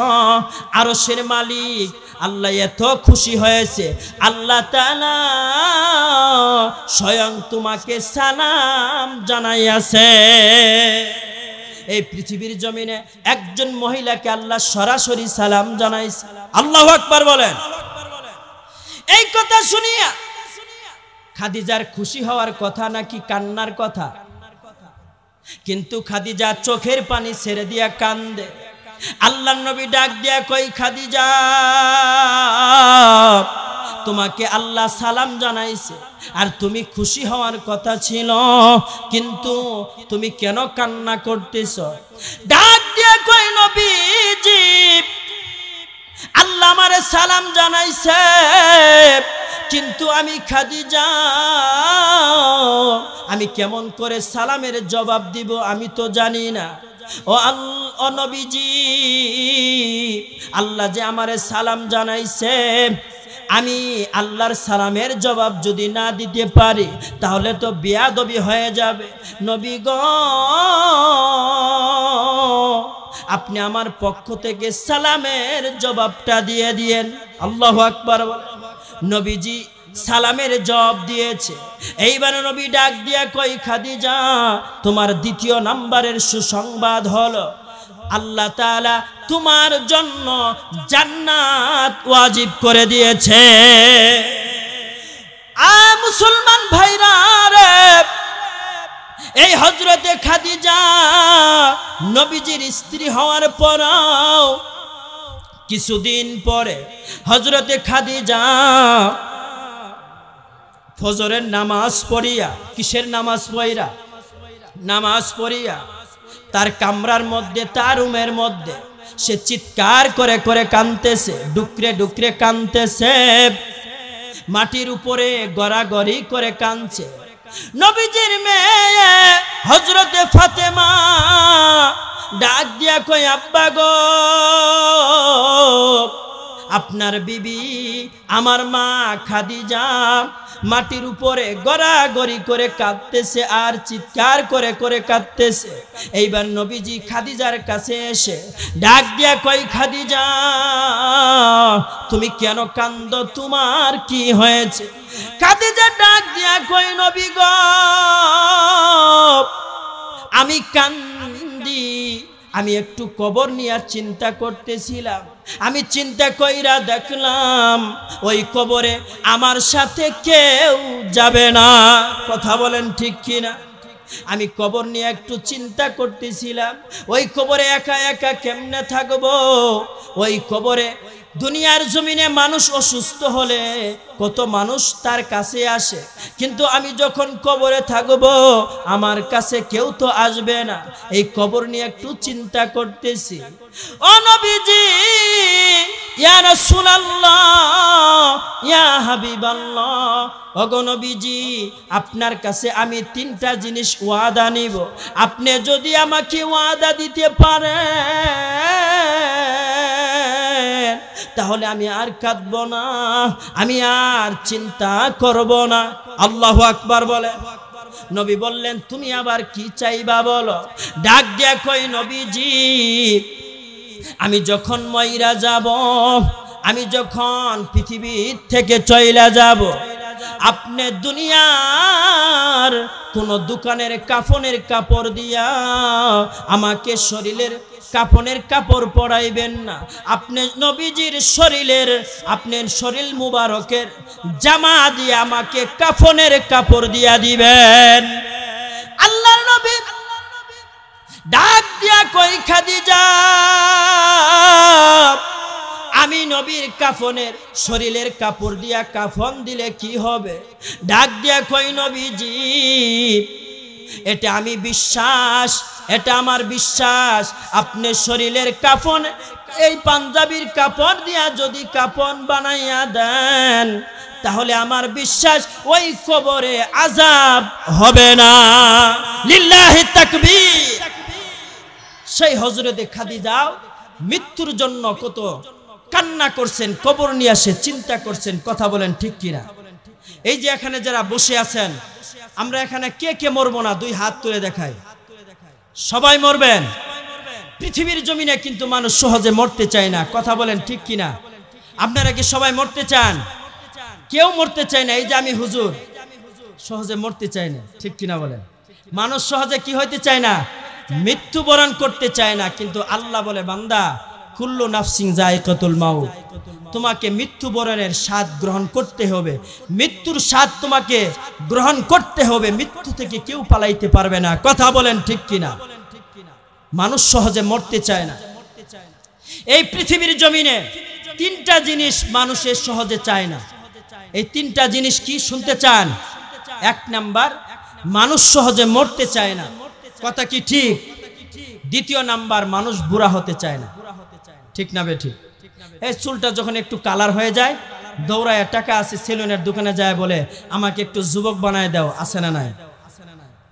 আরশের মালিক আল্লাহ এত খুশি হয়েছে, আল্লাহ তাআলা স্বয়ং তোমাকে সালাম জানাইয়াছে। এই পৃথিবীর জমিনে একজন মহিলাকে আল্লাহ সরাসরি সালাম জানাইছে। আল্লাহু আকবার বলেন। এই কথা শুনিয়া খাদিজার খুশি হওয়ার কথা নাকি কান্নার কথা? কিন্তু খাদিজা চোখের পানি ছেড়ে দিয়া কান্দে। আল্লাহর নবী ডাক দিয়া কই, খাদিজা, তোমাকে আল্লাহ সালাম জানাইছে, আর তুমি খুশি হওয়ার কথা ছিল, কিন্তু তুমি কেন কান্না করতেছ? ডাক দিয়া কই, নবীজি, আল্লাহ আমারে সালাম জানাইছে, কিন্তু আমি খাদিজা আমি কেমন করে সালামের জবাব দিব আমি তো জানি না। ও নবীজি, আল্লাহ যে আমারে সালাম জানাইছে, আমি আল্লাহর সালামের জবাব যদি না দিতে পারি তাহলে তো বেয়াদবি হয়ে যাবে। নবী গো, আপনি আমার পক্ষ থেকে সালামের জবাবটা দিয়ে দিয়েন। আল্লাহু আকবার। নবীজি সালামের জবাব দিয়েছে। এইবার নবী ডাক দিয়া কই, খাদিজা তোমার দ্বিতীয় নাম্বারের সুসংবাদ হলো আল্লাহ তাআলা তোমার জন্য জান্নাত ওয়াজিব করে দিয়েছে। মুসলমান ভাইরা রে, এই হযরতে খাদিজা নবীজির স্ত্রী হওয়ার পরও কিছুদিন পরে হযরতে খাদিজা ফজরের নামাজ পড়িয়া, কিসের নামাজ পড়িয়া? নামাজ পড়িয়া তার কামরার মধ্যে, তার রুমের মধ্যে সে চিৎকার করে করে কাঁদতেছে, ডুকরে ডুকরে কাঁদতেছে, মাটির উপরে গড়াগড়ি করে কাঁদছে। নবীজির মেয়ে হযরতে ফাতেমা ডাক দিয়া কই, আব্বা গো, আপনার বিবি আমার মা খাদিজা মাটির উপরে গড়াগড়ি করে কাঁদতেছে আর চিৎকার করে করে কাঁদতেছে। এইবার নবীজি খাদিজার কাছে এসে ডাক দিয়া কই, খাদিজা তুমি কেন কাঁদো, তোমার কি হয়েছে? খাদিজা ডাক দিয়া কই, নবী গো, আমি কান্দি, আমি একটু কবর নিয়ে চিন্তা করতেছিলাম। আমি চিন্তা কইরা দেখলাম ওই কবরে আমার সাথে কেউ যাবে না। কথা বলেন ঠিক কিনা? আমি কবর নিয়ে একটু চিন্তা করতেছিলাম, ওই কবরে একা একা কেমনে থাকবো? ওই কবরে দুনিয়ার জমিনে মানুষ অসুস্থ হলে কত মানুষ তার কাছে আসে, কিন্তু আমি যখন কবরে থাকবো আমার কাছে কেউ তো আসবে না। এই কবর নিয়ে একটু চিন্তা করতেছি। ও নবীজি, ইয়া রাসূলুল্লাহ, ইয়া হাবিবাল্লাহ, ওগো নবীজি, আপনার কাছে আমি তিনটা জিনিস ওয়াদা নিব। আপনি যদি আমাকে ওয়াদা দিতে পারেন তাহলে আমি আর কাঁদব না, আমি আর চিন্তা করব না। আল্লাহু আকবার বলে। নবী বললেন, তুমি আবার কি চাইবা বলো? ডাক দিয়া কই, নবীজি, আমি যখন মইরা যাব, আমি যখন পৃথিবী থেকে চইলা যাব, আপনি দুনিয়ার কোন দোকানের কাফনের কাপড় দিয়া আমাকে শরীরের কাফনের কাপড় পরাইবেন না। আপনি নবীজির শরীরের, আপনার শরীর মুবারকের জামা দিয়ে আমাকে কাফনের কাপড় দিয়া দিবেন। আল্লাহর নবী ডাক দিয়া কই, খাদিজা আমি নবীর কাফনের শরীরের কাপড় দিয়া কাফন দিলে কি হবে? ডাক দিয়া কই, নবীজি, এটা আমি বিশ্বাস, এটা আমার বিশ্বাস, আপনি শরীরের কাফন এই পাঞ্জাবির কাপড় দিয়া যদি কাফন বানাইয়া দেন তাহলে আমার বিশ্বাস ওই কবরে আযাব হবে না। লিল্লাহি তাকবীর। সেই হযরতে খাদিজা মৃত্যুর জন্য কত কান্না করছেন, কবর নিয়ে আসে চিন্তা করছেন। কথা বলেন ঠিক কিনা? এই যে এখানে যারা বসে আছেন, আমরা এখানে কে কে মরবো না? দুই হাত তুলে দেখাই। সবাই মরবেন। পৃথিবীর জমিনে কিন্তু মানুষ সহজে মরতে চায় না। কথা বলেন ঠিক কিনা? আপনারা কি সবাই মরতে চান? কেউ মরতে চায় না। এই যে আমি হুজুর, সহজে মরতে চায় না। ঠিক কিনা বলেন? মানুষ সহজে কি হইতে চায় না? মৃত্যুবরণ করতে চায় না। কিন্তু আল্লাহ বলে, বান্দা, কুল্লু নাফসিন যায়কাতুল মাউত, তোমাকে মৃত্যুবরণের স্বাদ গ্রহণ করতে হবে, মৃত্যুর স্বাদ তোমাকে গ্রহণ করতে হবে। মৃত্যু থেকে কেউ পালাইতে পারবে না। কথা বলেন ঠিক কিনা? মানুষ সহজে মরতে চায় না। এই পৃথিবীর জমিনে তিনটা জিনিস মানুষের সহজে চায় না। এই তিনটা জিনিস কি শুনতে চান? এক নাম্বার, মানুষ সহজে মরতে চায় না। কথা কি ঠিক? দ্বিতীয় নাম্বার, মানুষ বুড়া হতে চায় না। ঠিক না বে ঠিক? এই চুলটা যখন একটু কালার হয়ে যায়, দৌড়ায় টাকা আছে সেলুনের দোকানে যায় বলে আমাকে একটু যুবক বানায় দাও, আছে না নাই?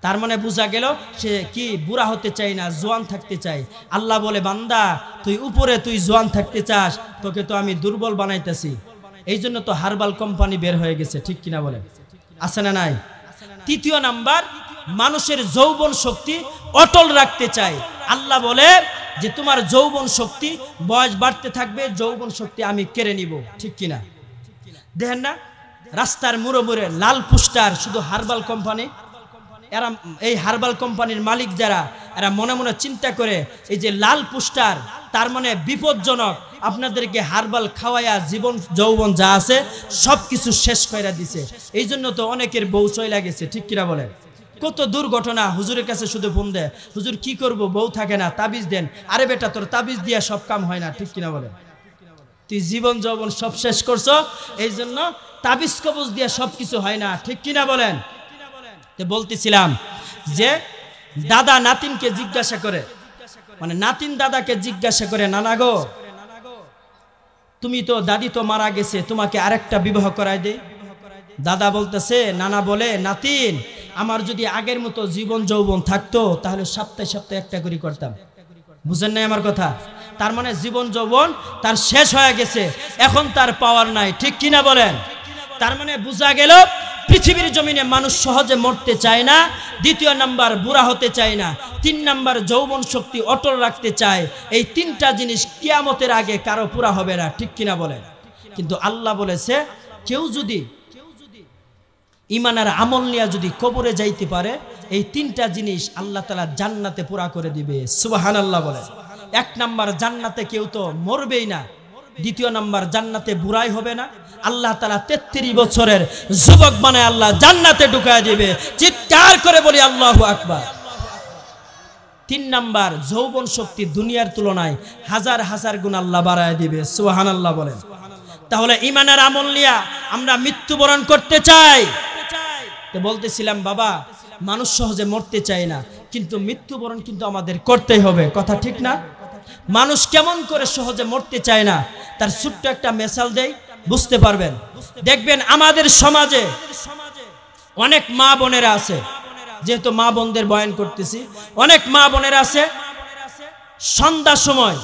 তার মানে বোঝা গেল সে কি বুড়া হতে চাই না, জোয়ান থাকতে চাই। আল্লাহ বলে, বান্দা তুই উপরে তুই জোয়ান থাকতে চাস, তোকে তো আমি দুর্বল বানাইতেছি। এই জন্য তো হার্বাল কোম্পানি বের হয়ে গেছে, ঠিক কিনা বলে, আছে না নাই? তৃতীয় নাম্বার, মানুষের যৌবন শক্তি অটল রাখতে চাই। আল্লাহ বলে যে তোমার যৌবন শক্তি বয়স বাড়তে থাকবে, যৌবন শক্তি আমি কেড়ে নিব, ঠিক কিনা? দেখেন না রাস্তার মুড়ো মুড়ে লাল পোস্টার, শুধু হার্বাল কোম্পানি। এরা এই হার্বাল কোম্পানির মালিক যারা, এরা মনে মনে চিন্তা করে এই যে লাল পোস্টার, তার মানে বিপজ্জনক, আপনাদেরকে হার্বাল খাওয়াইয়া জীবন যৌবন যা আছে সব কিছু শেষ করে দিছে। এই জন্য তো অনেকের বউ চইলা গেছে, ঠিক কিনা বলেন? কত দুর্ঘটনা। হুজুরের কাছে শুধু ফোন দেয়, হুজুর কি করব, বউ থাকে না, তাবিজ দেন। আরে বেটা, তোর তাবিজ দিয়া সব কাম হয় না, ঠিক কিনা বলেন? তুই জীবন যৌবন সব শেষ করছো, এই জন্য তাবিজ কবজ দিয়া সব কিছু হয় না, ঠিক কিনা বলেন? বলতেছিলাম যে দাদা নাতিনকে জিজ্ঞাসা করে, মানে নাতিন দাদাকে জিজ্ঞাসা করে, নানা গো তুমি তো, দাদি তো মারা গেছে, তোমাকে আরেকটা বিবাহ করাই দে। দাদা বলতেছে, নানা বলে, নাতিন আমার যদি আগের মতো জীবন যৌবন থাকতো তাহলে সপ্তাহে সপ্তাহে একটা করে করতাম। বুঝেন নাই আমার কথা? তার মানে জীবন যৌবন তার শেষ হয়ে গেছে, এখন তার পাওয়ার নাই, ঠিক কিনা বলেন? তার মানে বোঝা গেল পৃথিবীর জমিনে মানুষ সহজে মরতে চায় না। দ্বিতীয় নাম্বার, বুড়া হতে চায় না। 3 নাম্বার, যৌবন শক্তি অটল রাখতে চায়। এই 3টা জিনিস কিয়ামতের আগে কারো পুরা হবে না, ঠিক কিনা বলেন? কিন্তু আল্লাহ বলেছে, কেউ যদি ঈমানের আমল নিয়ে যদি কবরে যাইতে পারে, এই 3টা জিনিস আল্লাহ তাআলা জান্নাতে পুরা করে দিবে। সুবহানাল্লাহ বলেন। 1 নাম্বার, জান্নাতে কেউ তো মরবেই না। দ্বিতীয় নাম্বার, জান্নাতে বুড়াই হবে না। আল্লাহ তাআলা 33 বছরের যুবক বানায় আল্লাহ জান্নাতে ঢুকায় দিবে। চিৎকার করে বলি আল্লাহু আকবার। 3 নাম্বার, যৌবন শক্তি দুনিয়ার তুলনায় হাজার হাজার গুণ আল্লাহ বাড়ায় দিবে। সুবহানাল্লাহ বলেন। তাহলে ঈমানের আমল নিয়ে আমরা মৃত্যুবরণ করতে চাই। তো বলতেছিলাম, বাবা মানুষ সহজে মরতে চায় না, কিন্তু মৃত্যুবরণ কিন্তু আমাদের করতেই হবে, কথা ঠিক না? মানুষ কেমন করে সহজে মরতে চায় না, তার ছোট্ট একটা মিসাল দেই, বুঝতে পারবেন। দেখবেন আমাদের সমাজে অনেক মা বোনেরা আছে, যেহেতু মা বোনদের বয়ান করতেছি, অনেক মা বোনেরা আছে সন্ধ্যার সময়,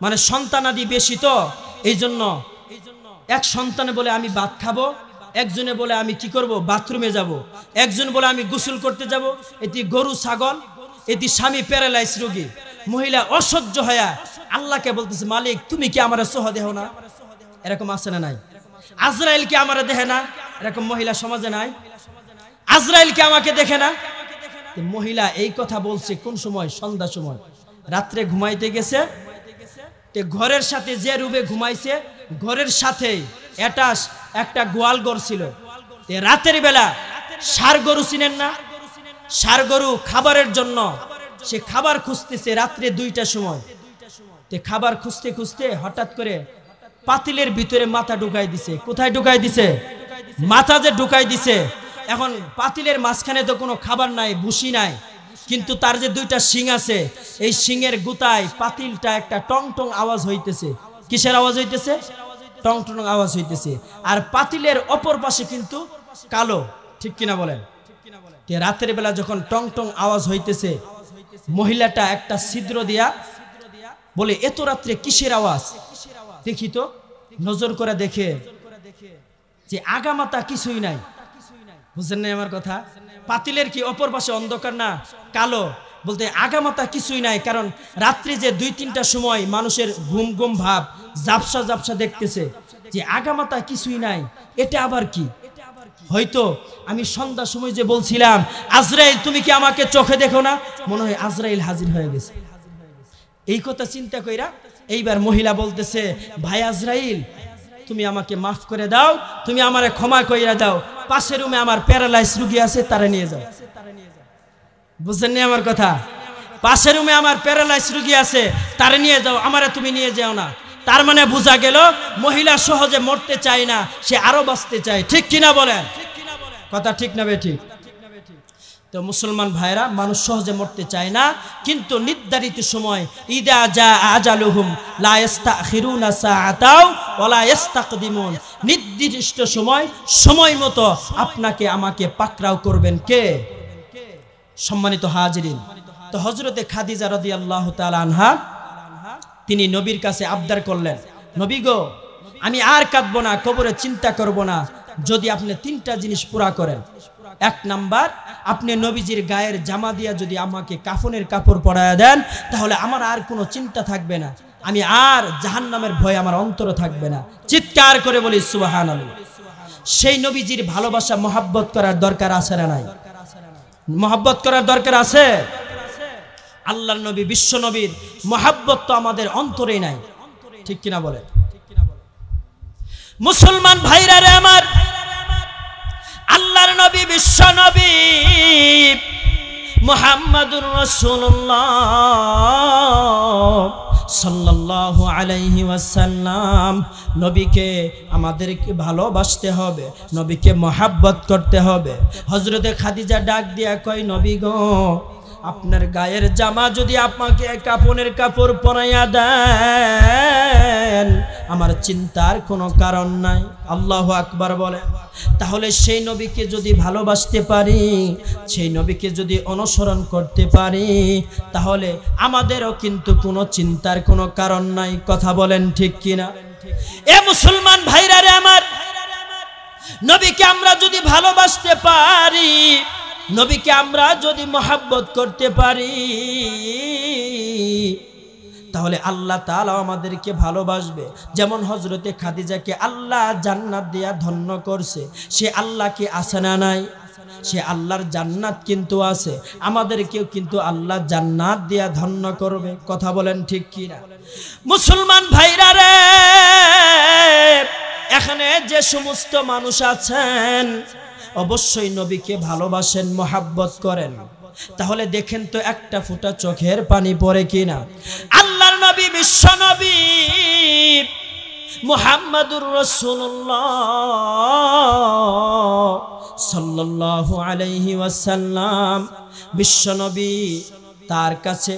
মানে সন্তানাদি বেশি তো এই জন্য এক সন্তানে বলে আমি ভাত খাবো, একজনে বলে আমি কি করব, বাথরুমে যাব, একজন বলে আমি গোসল করতে যাব। এটি গরু ছাগল, এটি স্বামী প্যারালাইজ রোগী, মহিলা অসহ্য হয়া আল্লাহকে বলতেছে, মালিক তুমি কি আমার সহ দেহ না? এরকম আছে না নাই? আজরাইল কি আমার দেখে না? এরকম মহিলা সমাজে নাই? আজরাইল কি আমাকে দেখে না? মহিলা এই কথা বলছে কোন সময়? সন্ধ্যা সময়, রাত্রে ঘুমাইতে গেছে, ঘরের সাথে যে রুমে ঘুমাইছে ঘরের সাথে অ্যাটাচ একটা গোয়াল ঘর ছিল। রাতের বেলা ষাঁড় গরু চিনেন না? ষাঁড় গরু খাবারের জন্য সে খাবার খুঁজতেছে রাত্রে 2টার সময়। খাবার খুঁজতে খুঁজতে হঠাৎ করে পাতিলের ভিতরে মাথা ঢুকাই দিছে। কোথায় ঢুকাই দিছে? মাথা যে ঢুকাই দিছে, এখন পাতিলের মাঝখানে তো কোনো খাবার নাই, ভুসি নাই, কিন্তু তার যে 2টা শিং আছে, এই শিংয়ের গুতায় পাতিলটা একটা টং টং আওয়াজ হইতেছে। কিসের আওয়াজ হইতেছে? টং টং আওয়াজ হইতেছে। আর পাতিলের অপর পাশে কিন্তু কালো, ঠিক কিনা বলেন? রাতের বেলা যখন টং টং আওয়াজ হইতেছে, মহিলাটা একটা ছিদ্র দিয়া বলে, এত রাত্রে কিসের আওয়াজ? দেখি তো, নজর করে দেখে যে আগামাতা কিছুই নাই। বুঝছেন না আমার কথা? পাতিলের কি অপর পাশে অন্ধকার না কালো, বলতে আগামাতা কিছুই নাই। কারণ রাত্রি যে 2-3টার সময় মানুষের ঘুম ঘুম ভাব, জাপসা জাপসা দেখতেছে, যে আগামাতা কিছুই নাই, এটা আবার কি? হয়তো আমি সন্ধ্যার সময় যে বলছিলাম, আজরাইল তুমি কি আমাকে চোখে দেখো না, মনে হয় আজরাইল হাজির হয়ে গেছে। এই কথা চিন্তা কইরা এইবার মহিলা বলতেছে, ভাই আজরাইল তুমি আমাকে মাফ করে দাও, তুমি আমারে ক্ষমা কইরা দাও, পাশের রুমে আমার প্যারালাইজ রোগী আছে, তারে নিয়ে যাও। বুঝছেন না আমার কথা? পাশের রুমে আমার প্যারালাইজ রোগী আছে, তারে নিয়ে যাও, আমারে তুমি নিয়ে যাও না। তার মানে বোঝা গেল মহিলা সহজে মরতে চায় না, সে আরো বাঁচতে চায়, ঠিক কিনা বলেন? কথা ঠিক না বে ঠিক? তো তো মুসলমান ভাইরা, মানুষ সহজে মরতে চায় না, কিন্তু নির্ধারিত সময় ইদা জা আজালুহুম লা ইস্তাখিরুনা সাআতাও ওয়া লা ইস্তাকদিমুন, নির্দিষ্ট সময় মতো আপনাকে আমাকে পাকড়াও করবেন কে? সম্মানিত হাজিরিন, তো হযরতে খাদিজা রাদিয়াল্লাহু তাআলা আনহা তিনি নবীর কাছে আবদার করলেন, নবী গো, আমি আর কাঁদবো না, কবরে চিন্তা করব না, যদি আপনি তিনটা জিনিস পুরা করেন। এক নাম্বার, আপনি নবীজির গায়ের জামা দিয়া যদি আমাকে কাফনের কাপড় পরায়া দেন, তাহলে আমার আর কোনো চিন্তা থাকবে না, আমি আর জাহান্নামের ভয় আমার অন্তরে থাকবে না। চিৎকার করে বলি সুবহানাল্লাহ। সেই নবীজির ভালোবাসা মহব্বত করার দরকার আছে না নাই? মহব্বত করার দরকার আছে। আল্লাহর নবী, বিশ্ব নবীর মহব্বত তো আমাদের অন্তরেই নাই, ঠিক কিনা বলে? মুসলমান ভাইরা রে আমার, আল্লাহর নবী, বিশ্ব নবী মুহাম্মাদুর রাসূলুল্লাহ সাল্লাল্লাহু আলাইহি ওয়াসাল্লাম, নবীকে আমাদেরকে ভালোবাসতে হবে, নবীকে মহব্বত করতে হবে। হযরতে খাদিজা ডাক দিয়া কয়, নবী গো, আপনার গায়ের জামা যদি আপনাকে কাফনের কাপড় পরাইয়া দেন, আমার চিন্তার কোনো কারণ নাই। আল্লাহু আকবার বলে। তাহলে সেই নবীকে যদি ভালোবাসতে পারি, সেই নবীকে যদি অনুসরণ করতে পারি, তাহলে আমাদেরও কিন্তু কোনো চিন্তার কোনো কারণ নাই। কথা বলেন ঠিক কিনা? এ মুসলমান ভাইরা রে আমার, নবীকে আমরা যদি ভালোবাসতে পারি, নবীকে আমরা যদি মহব্বত করতে পারি, তাহলে আল্লাহ তাআলা আমাদেরকে ভালোবাসবে। যেমন হযরতে খাদিজাকে আল্লাহ জান্নাত দিয়া ধন্য করছে, সে আল্লাহ কি আছে না নাই? সে আল্লাহর জান্নাত কিন্তু আছে, আমাদেরকেও কিন্তু আল্লাহ জান্নাত দিয়া ধন্য করবে। কথা বলেন ঠিক কিনা? মুসলমান ভাইরা রে, এখানে যে সমস্ত মানুষ আছেন, অবশ্যই নবীকে ভালোবাসেন, মহব্বত করেন। তাহলে দেখেন তো একটা ফোঁটা চোখের পানি পড়ে কিনা? আল্লাহর নবী, বিশ্ব নবী মুহাম্মাদুর রাসূলুল্লাহ সাল্লাল্লাহু আলাইহি ওয়াসাল্লাম, বিশ্ব নবী, তার কাছে,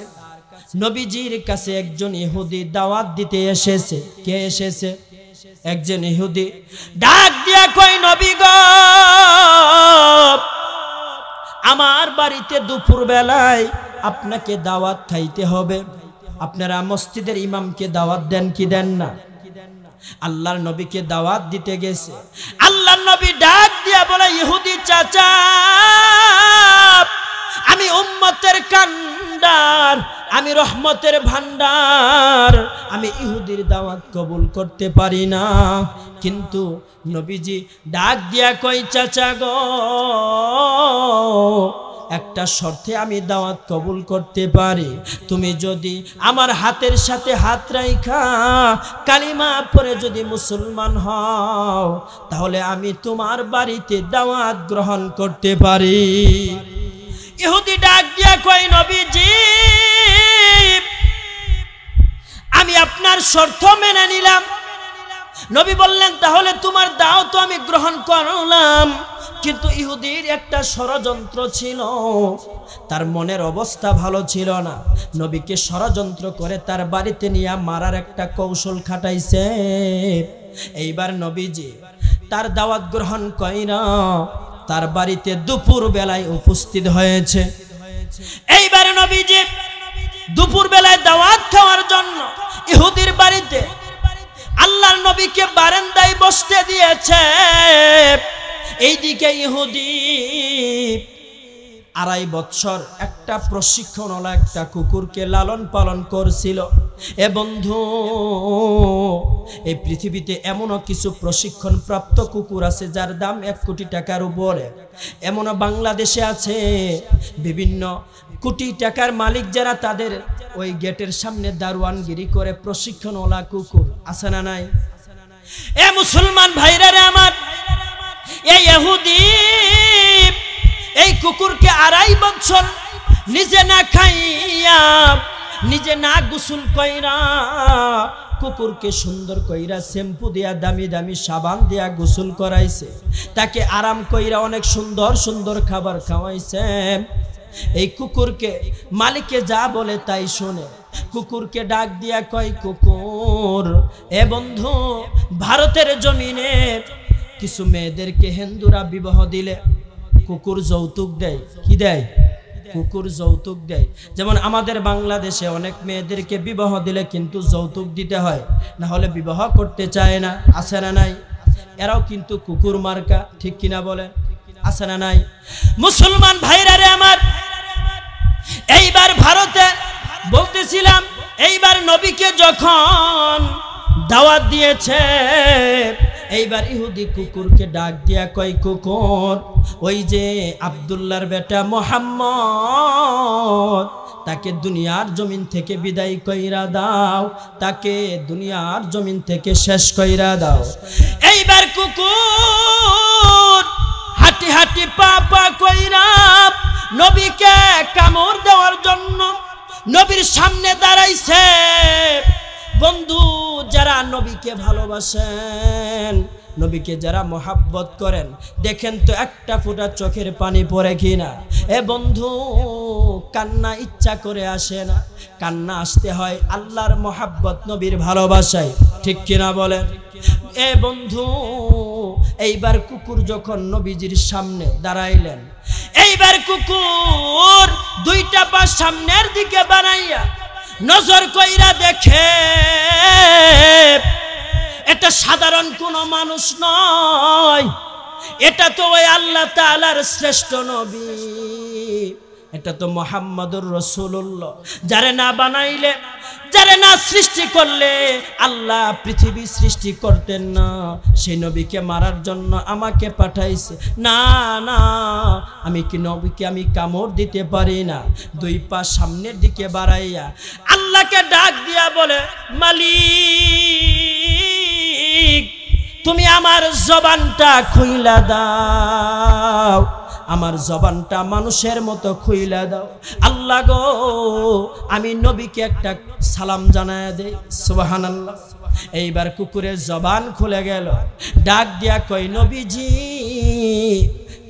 নবীজির কাছে একজন ইহুদি দাওয়াত দিতে এসেছে। কে এসেছে? একজন ইহুদি ডাক দিয়া কই, নবী গো, আমার বাড়িতে দুপুর বেলায় আপনাকে দাওয়াত খাইতে হবে। আপনারা মসজিদের ইমামকে দাওয়াত দেন কি দেন না? আল্লাহর নবীকে দাওয়াত দিতে গেছে। আল্লাহর নবী ডাক দিয়া বলে, ইহুদি চাচা, আমি উম্মতের কান্ডার, আমি রহমতের ভান্ডার, আমি ইহুদির দাওয়াত কবুল করতে পারি না। কিন্তু নবীজি ডাক দিয়া কই, চাচা গো, একটা শর্তে আমি দাওয়াত কবুল করতে পারি, তুমি যদি আমার হাতের সাথে হাত রাইখা কালিমা পড়ে যদি মুসলমান হও, তাহলে আমি তোমার বাড়িতে দাওয়াত গ্রহণ করতে পারি। ইহুদি ডাক দিয়া কই, নবীজি, আমি আপনার শর্ত মেনে নিলাম। নবী বললেন, তাহলে তোমার দাওয়াত আমি গ্রহণ করলাম। কিন্তু ইহুদির একটা ষড়যন্ত্র ছিল, তার মনের অবস্থা ভালো ছিল না। নবীকে ষড়যন্ত্র করে তার বাড়িতে নিয়ে মারার একটা কৌশল খাটাইছে। এইবার নবীজি তার দাওয়াত গ্রহণ কইরা তার বাড়িতে দুপুর বেলায় উপস্থিত হয়েছে। এইবার নবীজি দুপুর বেলায় দাওয়াত খাওয়ার জন্য ইহুদির বাড়িতে আল্লাহর নবীকে বারান্দায় বসতে দিয়েছে। এইদিকে ইহুদি 2.5 বছর একটা প্রশিক্ষণওয়ালা একটা কুকুরকে লালন পালন করছিল। এ বন্ধু, এই পৃথিবীতে এমনও কিছু প্রশিক্ষণ প্রাপ্ত কুকুর আছে যার দাম 1 কোটি টাকার উপরে। এমনও বাংলাদেশে আছে বিভিন্ন কোটি টাকার মালিক যারা, তাদের ওই গেটের সামনে দারোয়ানগিরি করে প্রশিক্ষণওয়ালা কুকুর আছে না নাই? এ মুসলমান ভাইরা রে আমার, এই ইহুদি এই কুকুরকে 2.5 বছর নিজে না খাইয়া, নিজে না গোসল কইরা কুকুরকে সুন্দর কইরা শ্যাম্পু দিয়া দামি দামি সাবান দিয়া গোসল করাইছে, তাকে আরাম কইরা অনেক সুন্দর সুন্দর খাবার খাওয়াইছে। এই কুকুরকে মালিকে যা বলে তাই শোনে। কুকুরকে ডাক দিয়া কয়, কুকুর এ বন্ধু, ভারতের জমিনে কিছু মেয়েদেরকে হিন্দুরা বিবাহ দিলে কুকুর যৌতুক দেয়। কি দেয়? কুকুর যৌতুক দেয়। যেমন আমাদের বাংলাদেশে অনেক মেয়েদেরকে বিবাহ দিলে কিন্তু যৌতুক দিতে হয়, না হলে বিবাহ করতে চায় না। আছে না নাই? এরাও কিন্তু কুকুর মার্কা, ঠিক কিনা বলেন? আছে না নাই? মুসলমান ভাইরা রে আমার, এইবার ভারতে বলতেছিলাম, এইবার নবীকে যখন দাওয়াত দিয়েছে, এইবার ইহুদি কুকুরকে ডাক দিয়া কয়, কুকুর ওই যে আব্দুল্লাহর বেটা মুহাম্মদ, তাকে দুনিয়ার জমিন থেকে বিদায় কইরা দাও, তাকে দুনিয়ার জমিন থেকে শেষ কইরা দাও। এইবার কুকুর হাঁটি হাঁটি পা পা কইরা নবীকে কামড় দেওয়ার জন্য নবীর সামনে দাঁড়াইছে। বন্ধু, যারা নবীকে ভালোবাসেন, নবীকে যারা মোহাব্বত করেন, দেখেন তো একটা ফোঁটা চোখের পানি পড়ে কিনা। এ বন্ধু, কান্না ইচ্ছা করে আসে না, কান্না আসতে হয় আল্লাহর মোহাব্বত, নবীর ভালোবাসায়, ঠিক কিনা বলেন? এ বন্ধু, এইবার কুকুর যখন নবীজির সামনে দাঁড়াইলেন, এইবার কুকুর দুইটা পা সামনের দিকে বানাইয়া নজর কইরা দেখে এটা সাধারণ কোনো মানুষ নয়, এটা তো ওই আল্লাহ তাআলার শ্রেষ্ঠ নবী, এটা তো মুহাম্মদুর রাসূলুল্লাহ। যারে না বানাইলে, যারে না সৃষ্টি করলে আল্লাহ পৃথিবী সৃষ্টি করতেন না। সেই নবীকে মারার জন্য আমাকে পাঠাইছে। না না, আমি কি নবীকে আমি কামড় দিতে পারি না। দুই পা সামনের দিকে বাড়াইয়া আল্লাহকে ডাক দিয়া বলে, মালিক তুমি আমার জবানটা খুইলা দাও, আমার জবানটা মানুষের মতো খুইলা দাও। আল্লাহ গো, আমি নবীকে একটা সালাম জানায় দেই। সুবহানাল্লাহ। এইবার কুকুরের জবান খুলে গেল, ডাক দিয়া কই, নবীজি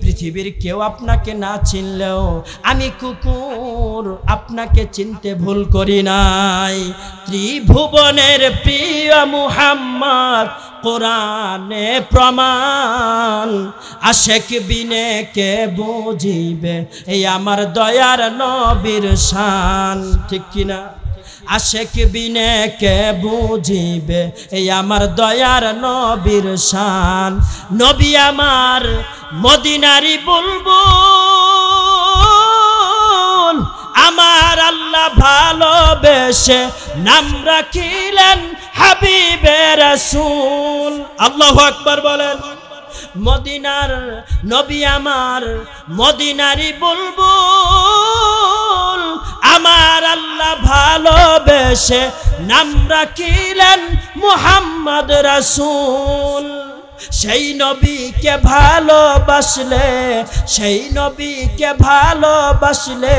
পৃথিবীর কেউ আপনাকে না চিনলেও আমি কুকুর আপনাকে চিনতে ভুল করি নাই। ত্রিভুবনের প্রিয় মুহাম্মদ কোরআনে প্রমাণ, আশেক বিনে কে বুঝিবে এই আমার দয়ার নবীর শান, ঠিক কিনা? আশেক বিনে কে বুঝিবে এই আমার দয়ার নবীর শান। নবী আমার মদিনারি বুলবুল, আমার আল্লাহ ভালোবেসে নাম রাখিলেন হাবিবে রাসূল। আল্লাহু আকবার বলেন। মদিনার নবী আমার মদিনারি বুলবুল, আমার আল্লাহ ভালোবেসে নাম রাখিলেন মুহাম্মদ রাসূল। সেই নবীকে ভালোবাসলে, সেই নবীকে ভালোবাসলে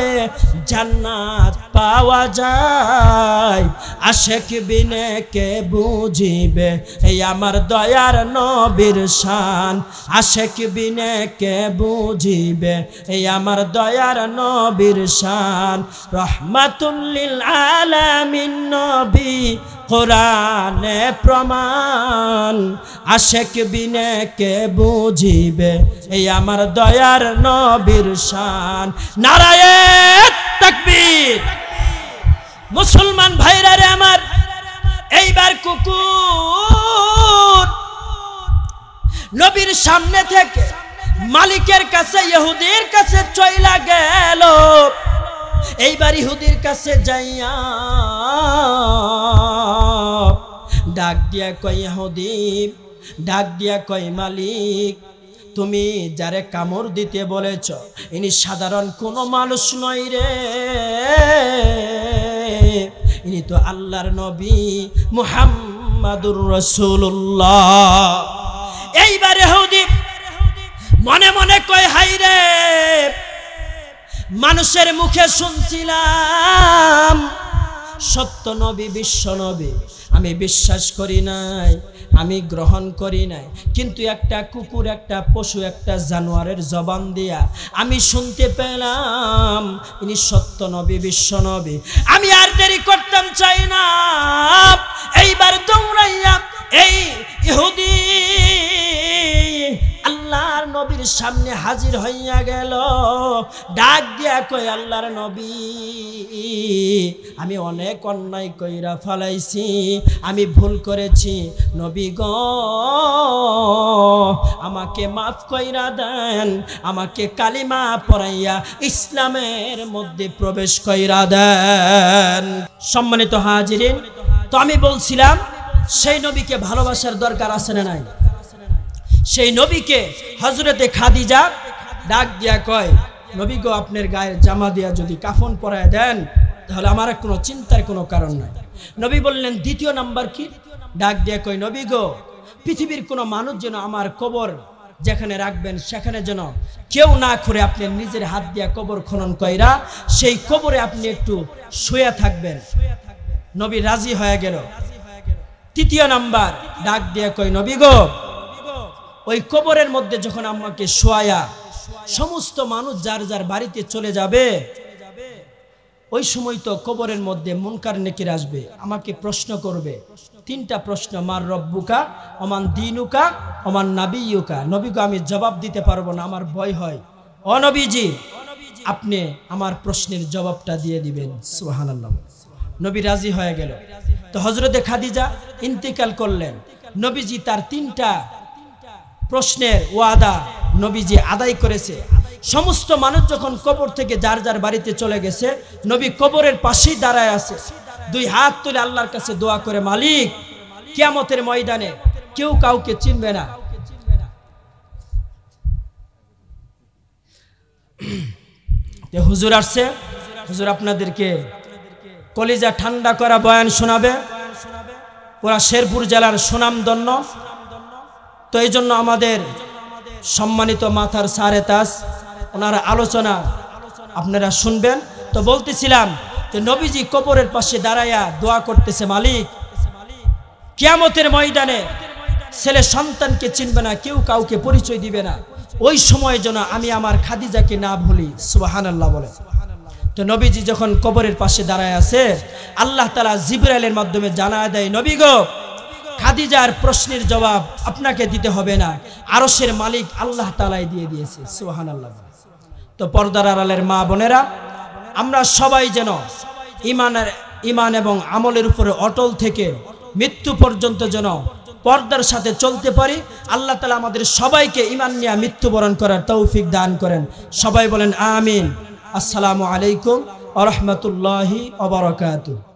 জান্নাত পাওয়া যায়। আশেক বিনে কে বুঝিবে এই আমার দয়ার নবীর শান, আশেক বিনে কে বুঝিবে এই আমার দয়ার নবীর শান। রহমাতুল লিল আলামিন নবী কোরআনে প্রমাণ, আশেক বিনে কে বুঝিবে এই আমার দয়ার নবীর শান। নারায়ে তাকবীর। মুসলমান ভাইরা রে আমার, এইবার কুকুর নবীর সামনে থেকে মালিকের কাছে, ইহুদির কাছে চইলা গেল। এইবার ইহুদির কাছে যাইয়া ডাক দিয়া কয়, ইহুদি ডাক দিয়া কয়, মালিক তুমি যারে কামড় দিতে বলেছ ইনি সাধারণ কোনো মানুষ নয় রে, ইনি তো আল্লাহর নবী মুহাম্মাদুর রাসূলুল্লাহ। এইবার ইহুদি মনে মনে কয়, হাই রে, মানুষের মুখে শুনছিলাম সত্য নবী, বিশ্ব নবী আমি বিশ্বাস করি নাই, আমি গ্রহণ করি নাই, কিন্তু একটা কুকুর, একটা পশু, একটা জানোয়ারের জবান দিয়া আমি শুনতে পেলাম ইনি সত্য নবী, বিশ্ব নবী। আমি আর দেরি করতাম চাই না, এইবার দৌড়াইয়া এই ইহুদি আল্লাহর নবীর সামনে হাজির হইয়া গেল। ডাক দিয়া কই, আল্লাহর নবী আমি অনেক অন্যায় কইরা ফেলাইছি, আমি ভুল করেছি, নবী গো আমাকে মাফ কইরা দেন, আমাকে কালিমা পড়াইয়া ইসলামের মধ্যে প্রবেশ কইরা দেন। সম্মানিত হাজিরিন, তো আমি বলছিলাম সেই নবীকে ভালোবাসার দরকার আছে না নাই? সেই নবীকে হযরতে খাদিজা ডাক দিয়া কয়, নবী গো আপনার গায়ের জামা দিয়া যদি কাফন পরায় দেন তাহলে আমার কোনো চিন্তার কোনো কারণ নাই। নবী বললেন দ্বিতীয় নাম্বার কি? ডাক দিয়া কয়, নবী গো পৃথিবীর কোনো মানুষ যেন আমার কবর যেখানে রাখবেন সেখানে যেন কেউ না করে আপনি নিজের হাত দিয়া কবর খনন কইরা সেই কবরে আপনি একটু শুয়ে থাকবেন। নবী রাজি হয়ে গেল। তৃতীয় নাম্বার ডাক দিয়া কয়, নবী গো ওই কবরের মধ্যে যখন আমাকে শোয়া সমস্ত মানুষ যার যার বাড়িতে চলে যাবে, ওই সময় তো কবরের মধ্যে মুনকার নেকির আসবে, আমাকে প্রশ্ন করবে তিনটা প্রশ্ন, মার রব্বুকা, ওমান দিনুকা, ওমান নাবিয়ুকা। নবী গো আমি জবাব দিতে পারবো না, আমার ভয় হয়। ও নবীজি আপনি আমার প্রশ্নের জবাবটা দিয়ে দিবেন। সুবহানাল্লাহ। নবী রাজি হয়ে গেল। তো হযরতে খাদিজা ইন্তেকাল করলেন। নবীজি তার তিনটা প্রশ্নের ওয়াদা নবীজি আদায় করেছে। সমস্ত মানুষ যখন কবর থেকে যার যার বাড়িতে চলে গেছে, নবী কবরের পাশেই দাঁড়ায় আছে, দুই হাত তুলে আল্লাহর কাছে দোয়া করে, মালিক কিয়ামতের ময়দানে কেউ কাউকে চিনবে না, হুজুর আসছে, হুজুর আপনাদেরকে কলিজা ঠান্ডা করা বয়ান শোনাবে, পুরা শেরপুর জেলার সুনামধন্য। তো এই জন্য আমাদের সম্মানিত মাথার সারে তাজ ওনার আলোচনা আপনারা শুনবেন। তো বলতেছিলাম যে নবীজি কবরের পাশে দাঁড়ায়া দোয়া করতেছে, মালিক কিয়ামতের ময়দানে ছেলে সন্তানকে চিনবে না, কেউ কাউকে পরিচয় দিবে না, ওই সময় যেন আমি আমার খাদিজাকে না ভুলি। সুবহানাল্লাহ বলে। তো নবীজি যখন কবরের পাশে দাঁড়ায় আছে, আল্লাহ তাআলা জিবরাইলের মাধ্যমে জানায় দেয়, নবী গো খাদিজার প্রশ্নের জবাব আপনাকে দিতে হবে না, আরশের মালিক আল্লাহ তাআলাই দিয়ে দিয়েছে। সুবহানাল্লাহ। তো পর্দার আড়ালের মা বোনেরা, আমরা সবাই যেন ঈমান এবং আমলের উপরে অটল থেকে মৃত্যু পর্যন্ত যেন পর্দার সাথে চলতে পারি। আল্লাহ তাআলা আমাদের সবাইকে ঈমান নিয়ে মৃত্যুবরণ করার তৌফিক দান করেন। সবাই বলেন আমিন। আসসালামু আলাইকুম ওয়া রাহমাতুল্লাহি ওয়া বারাকাতুহু।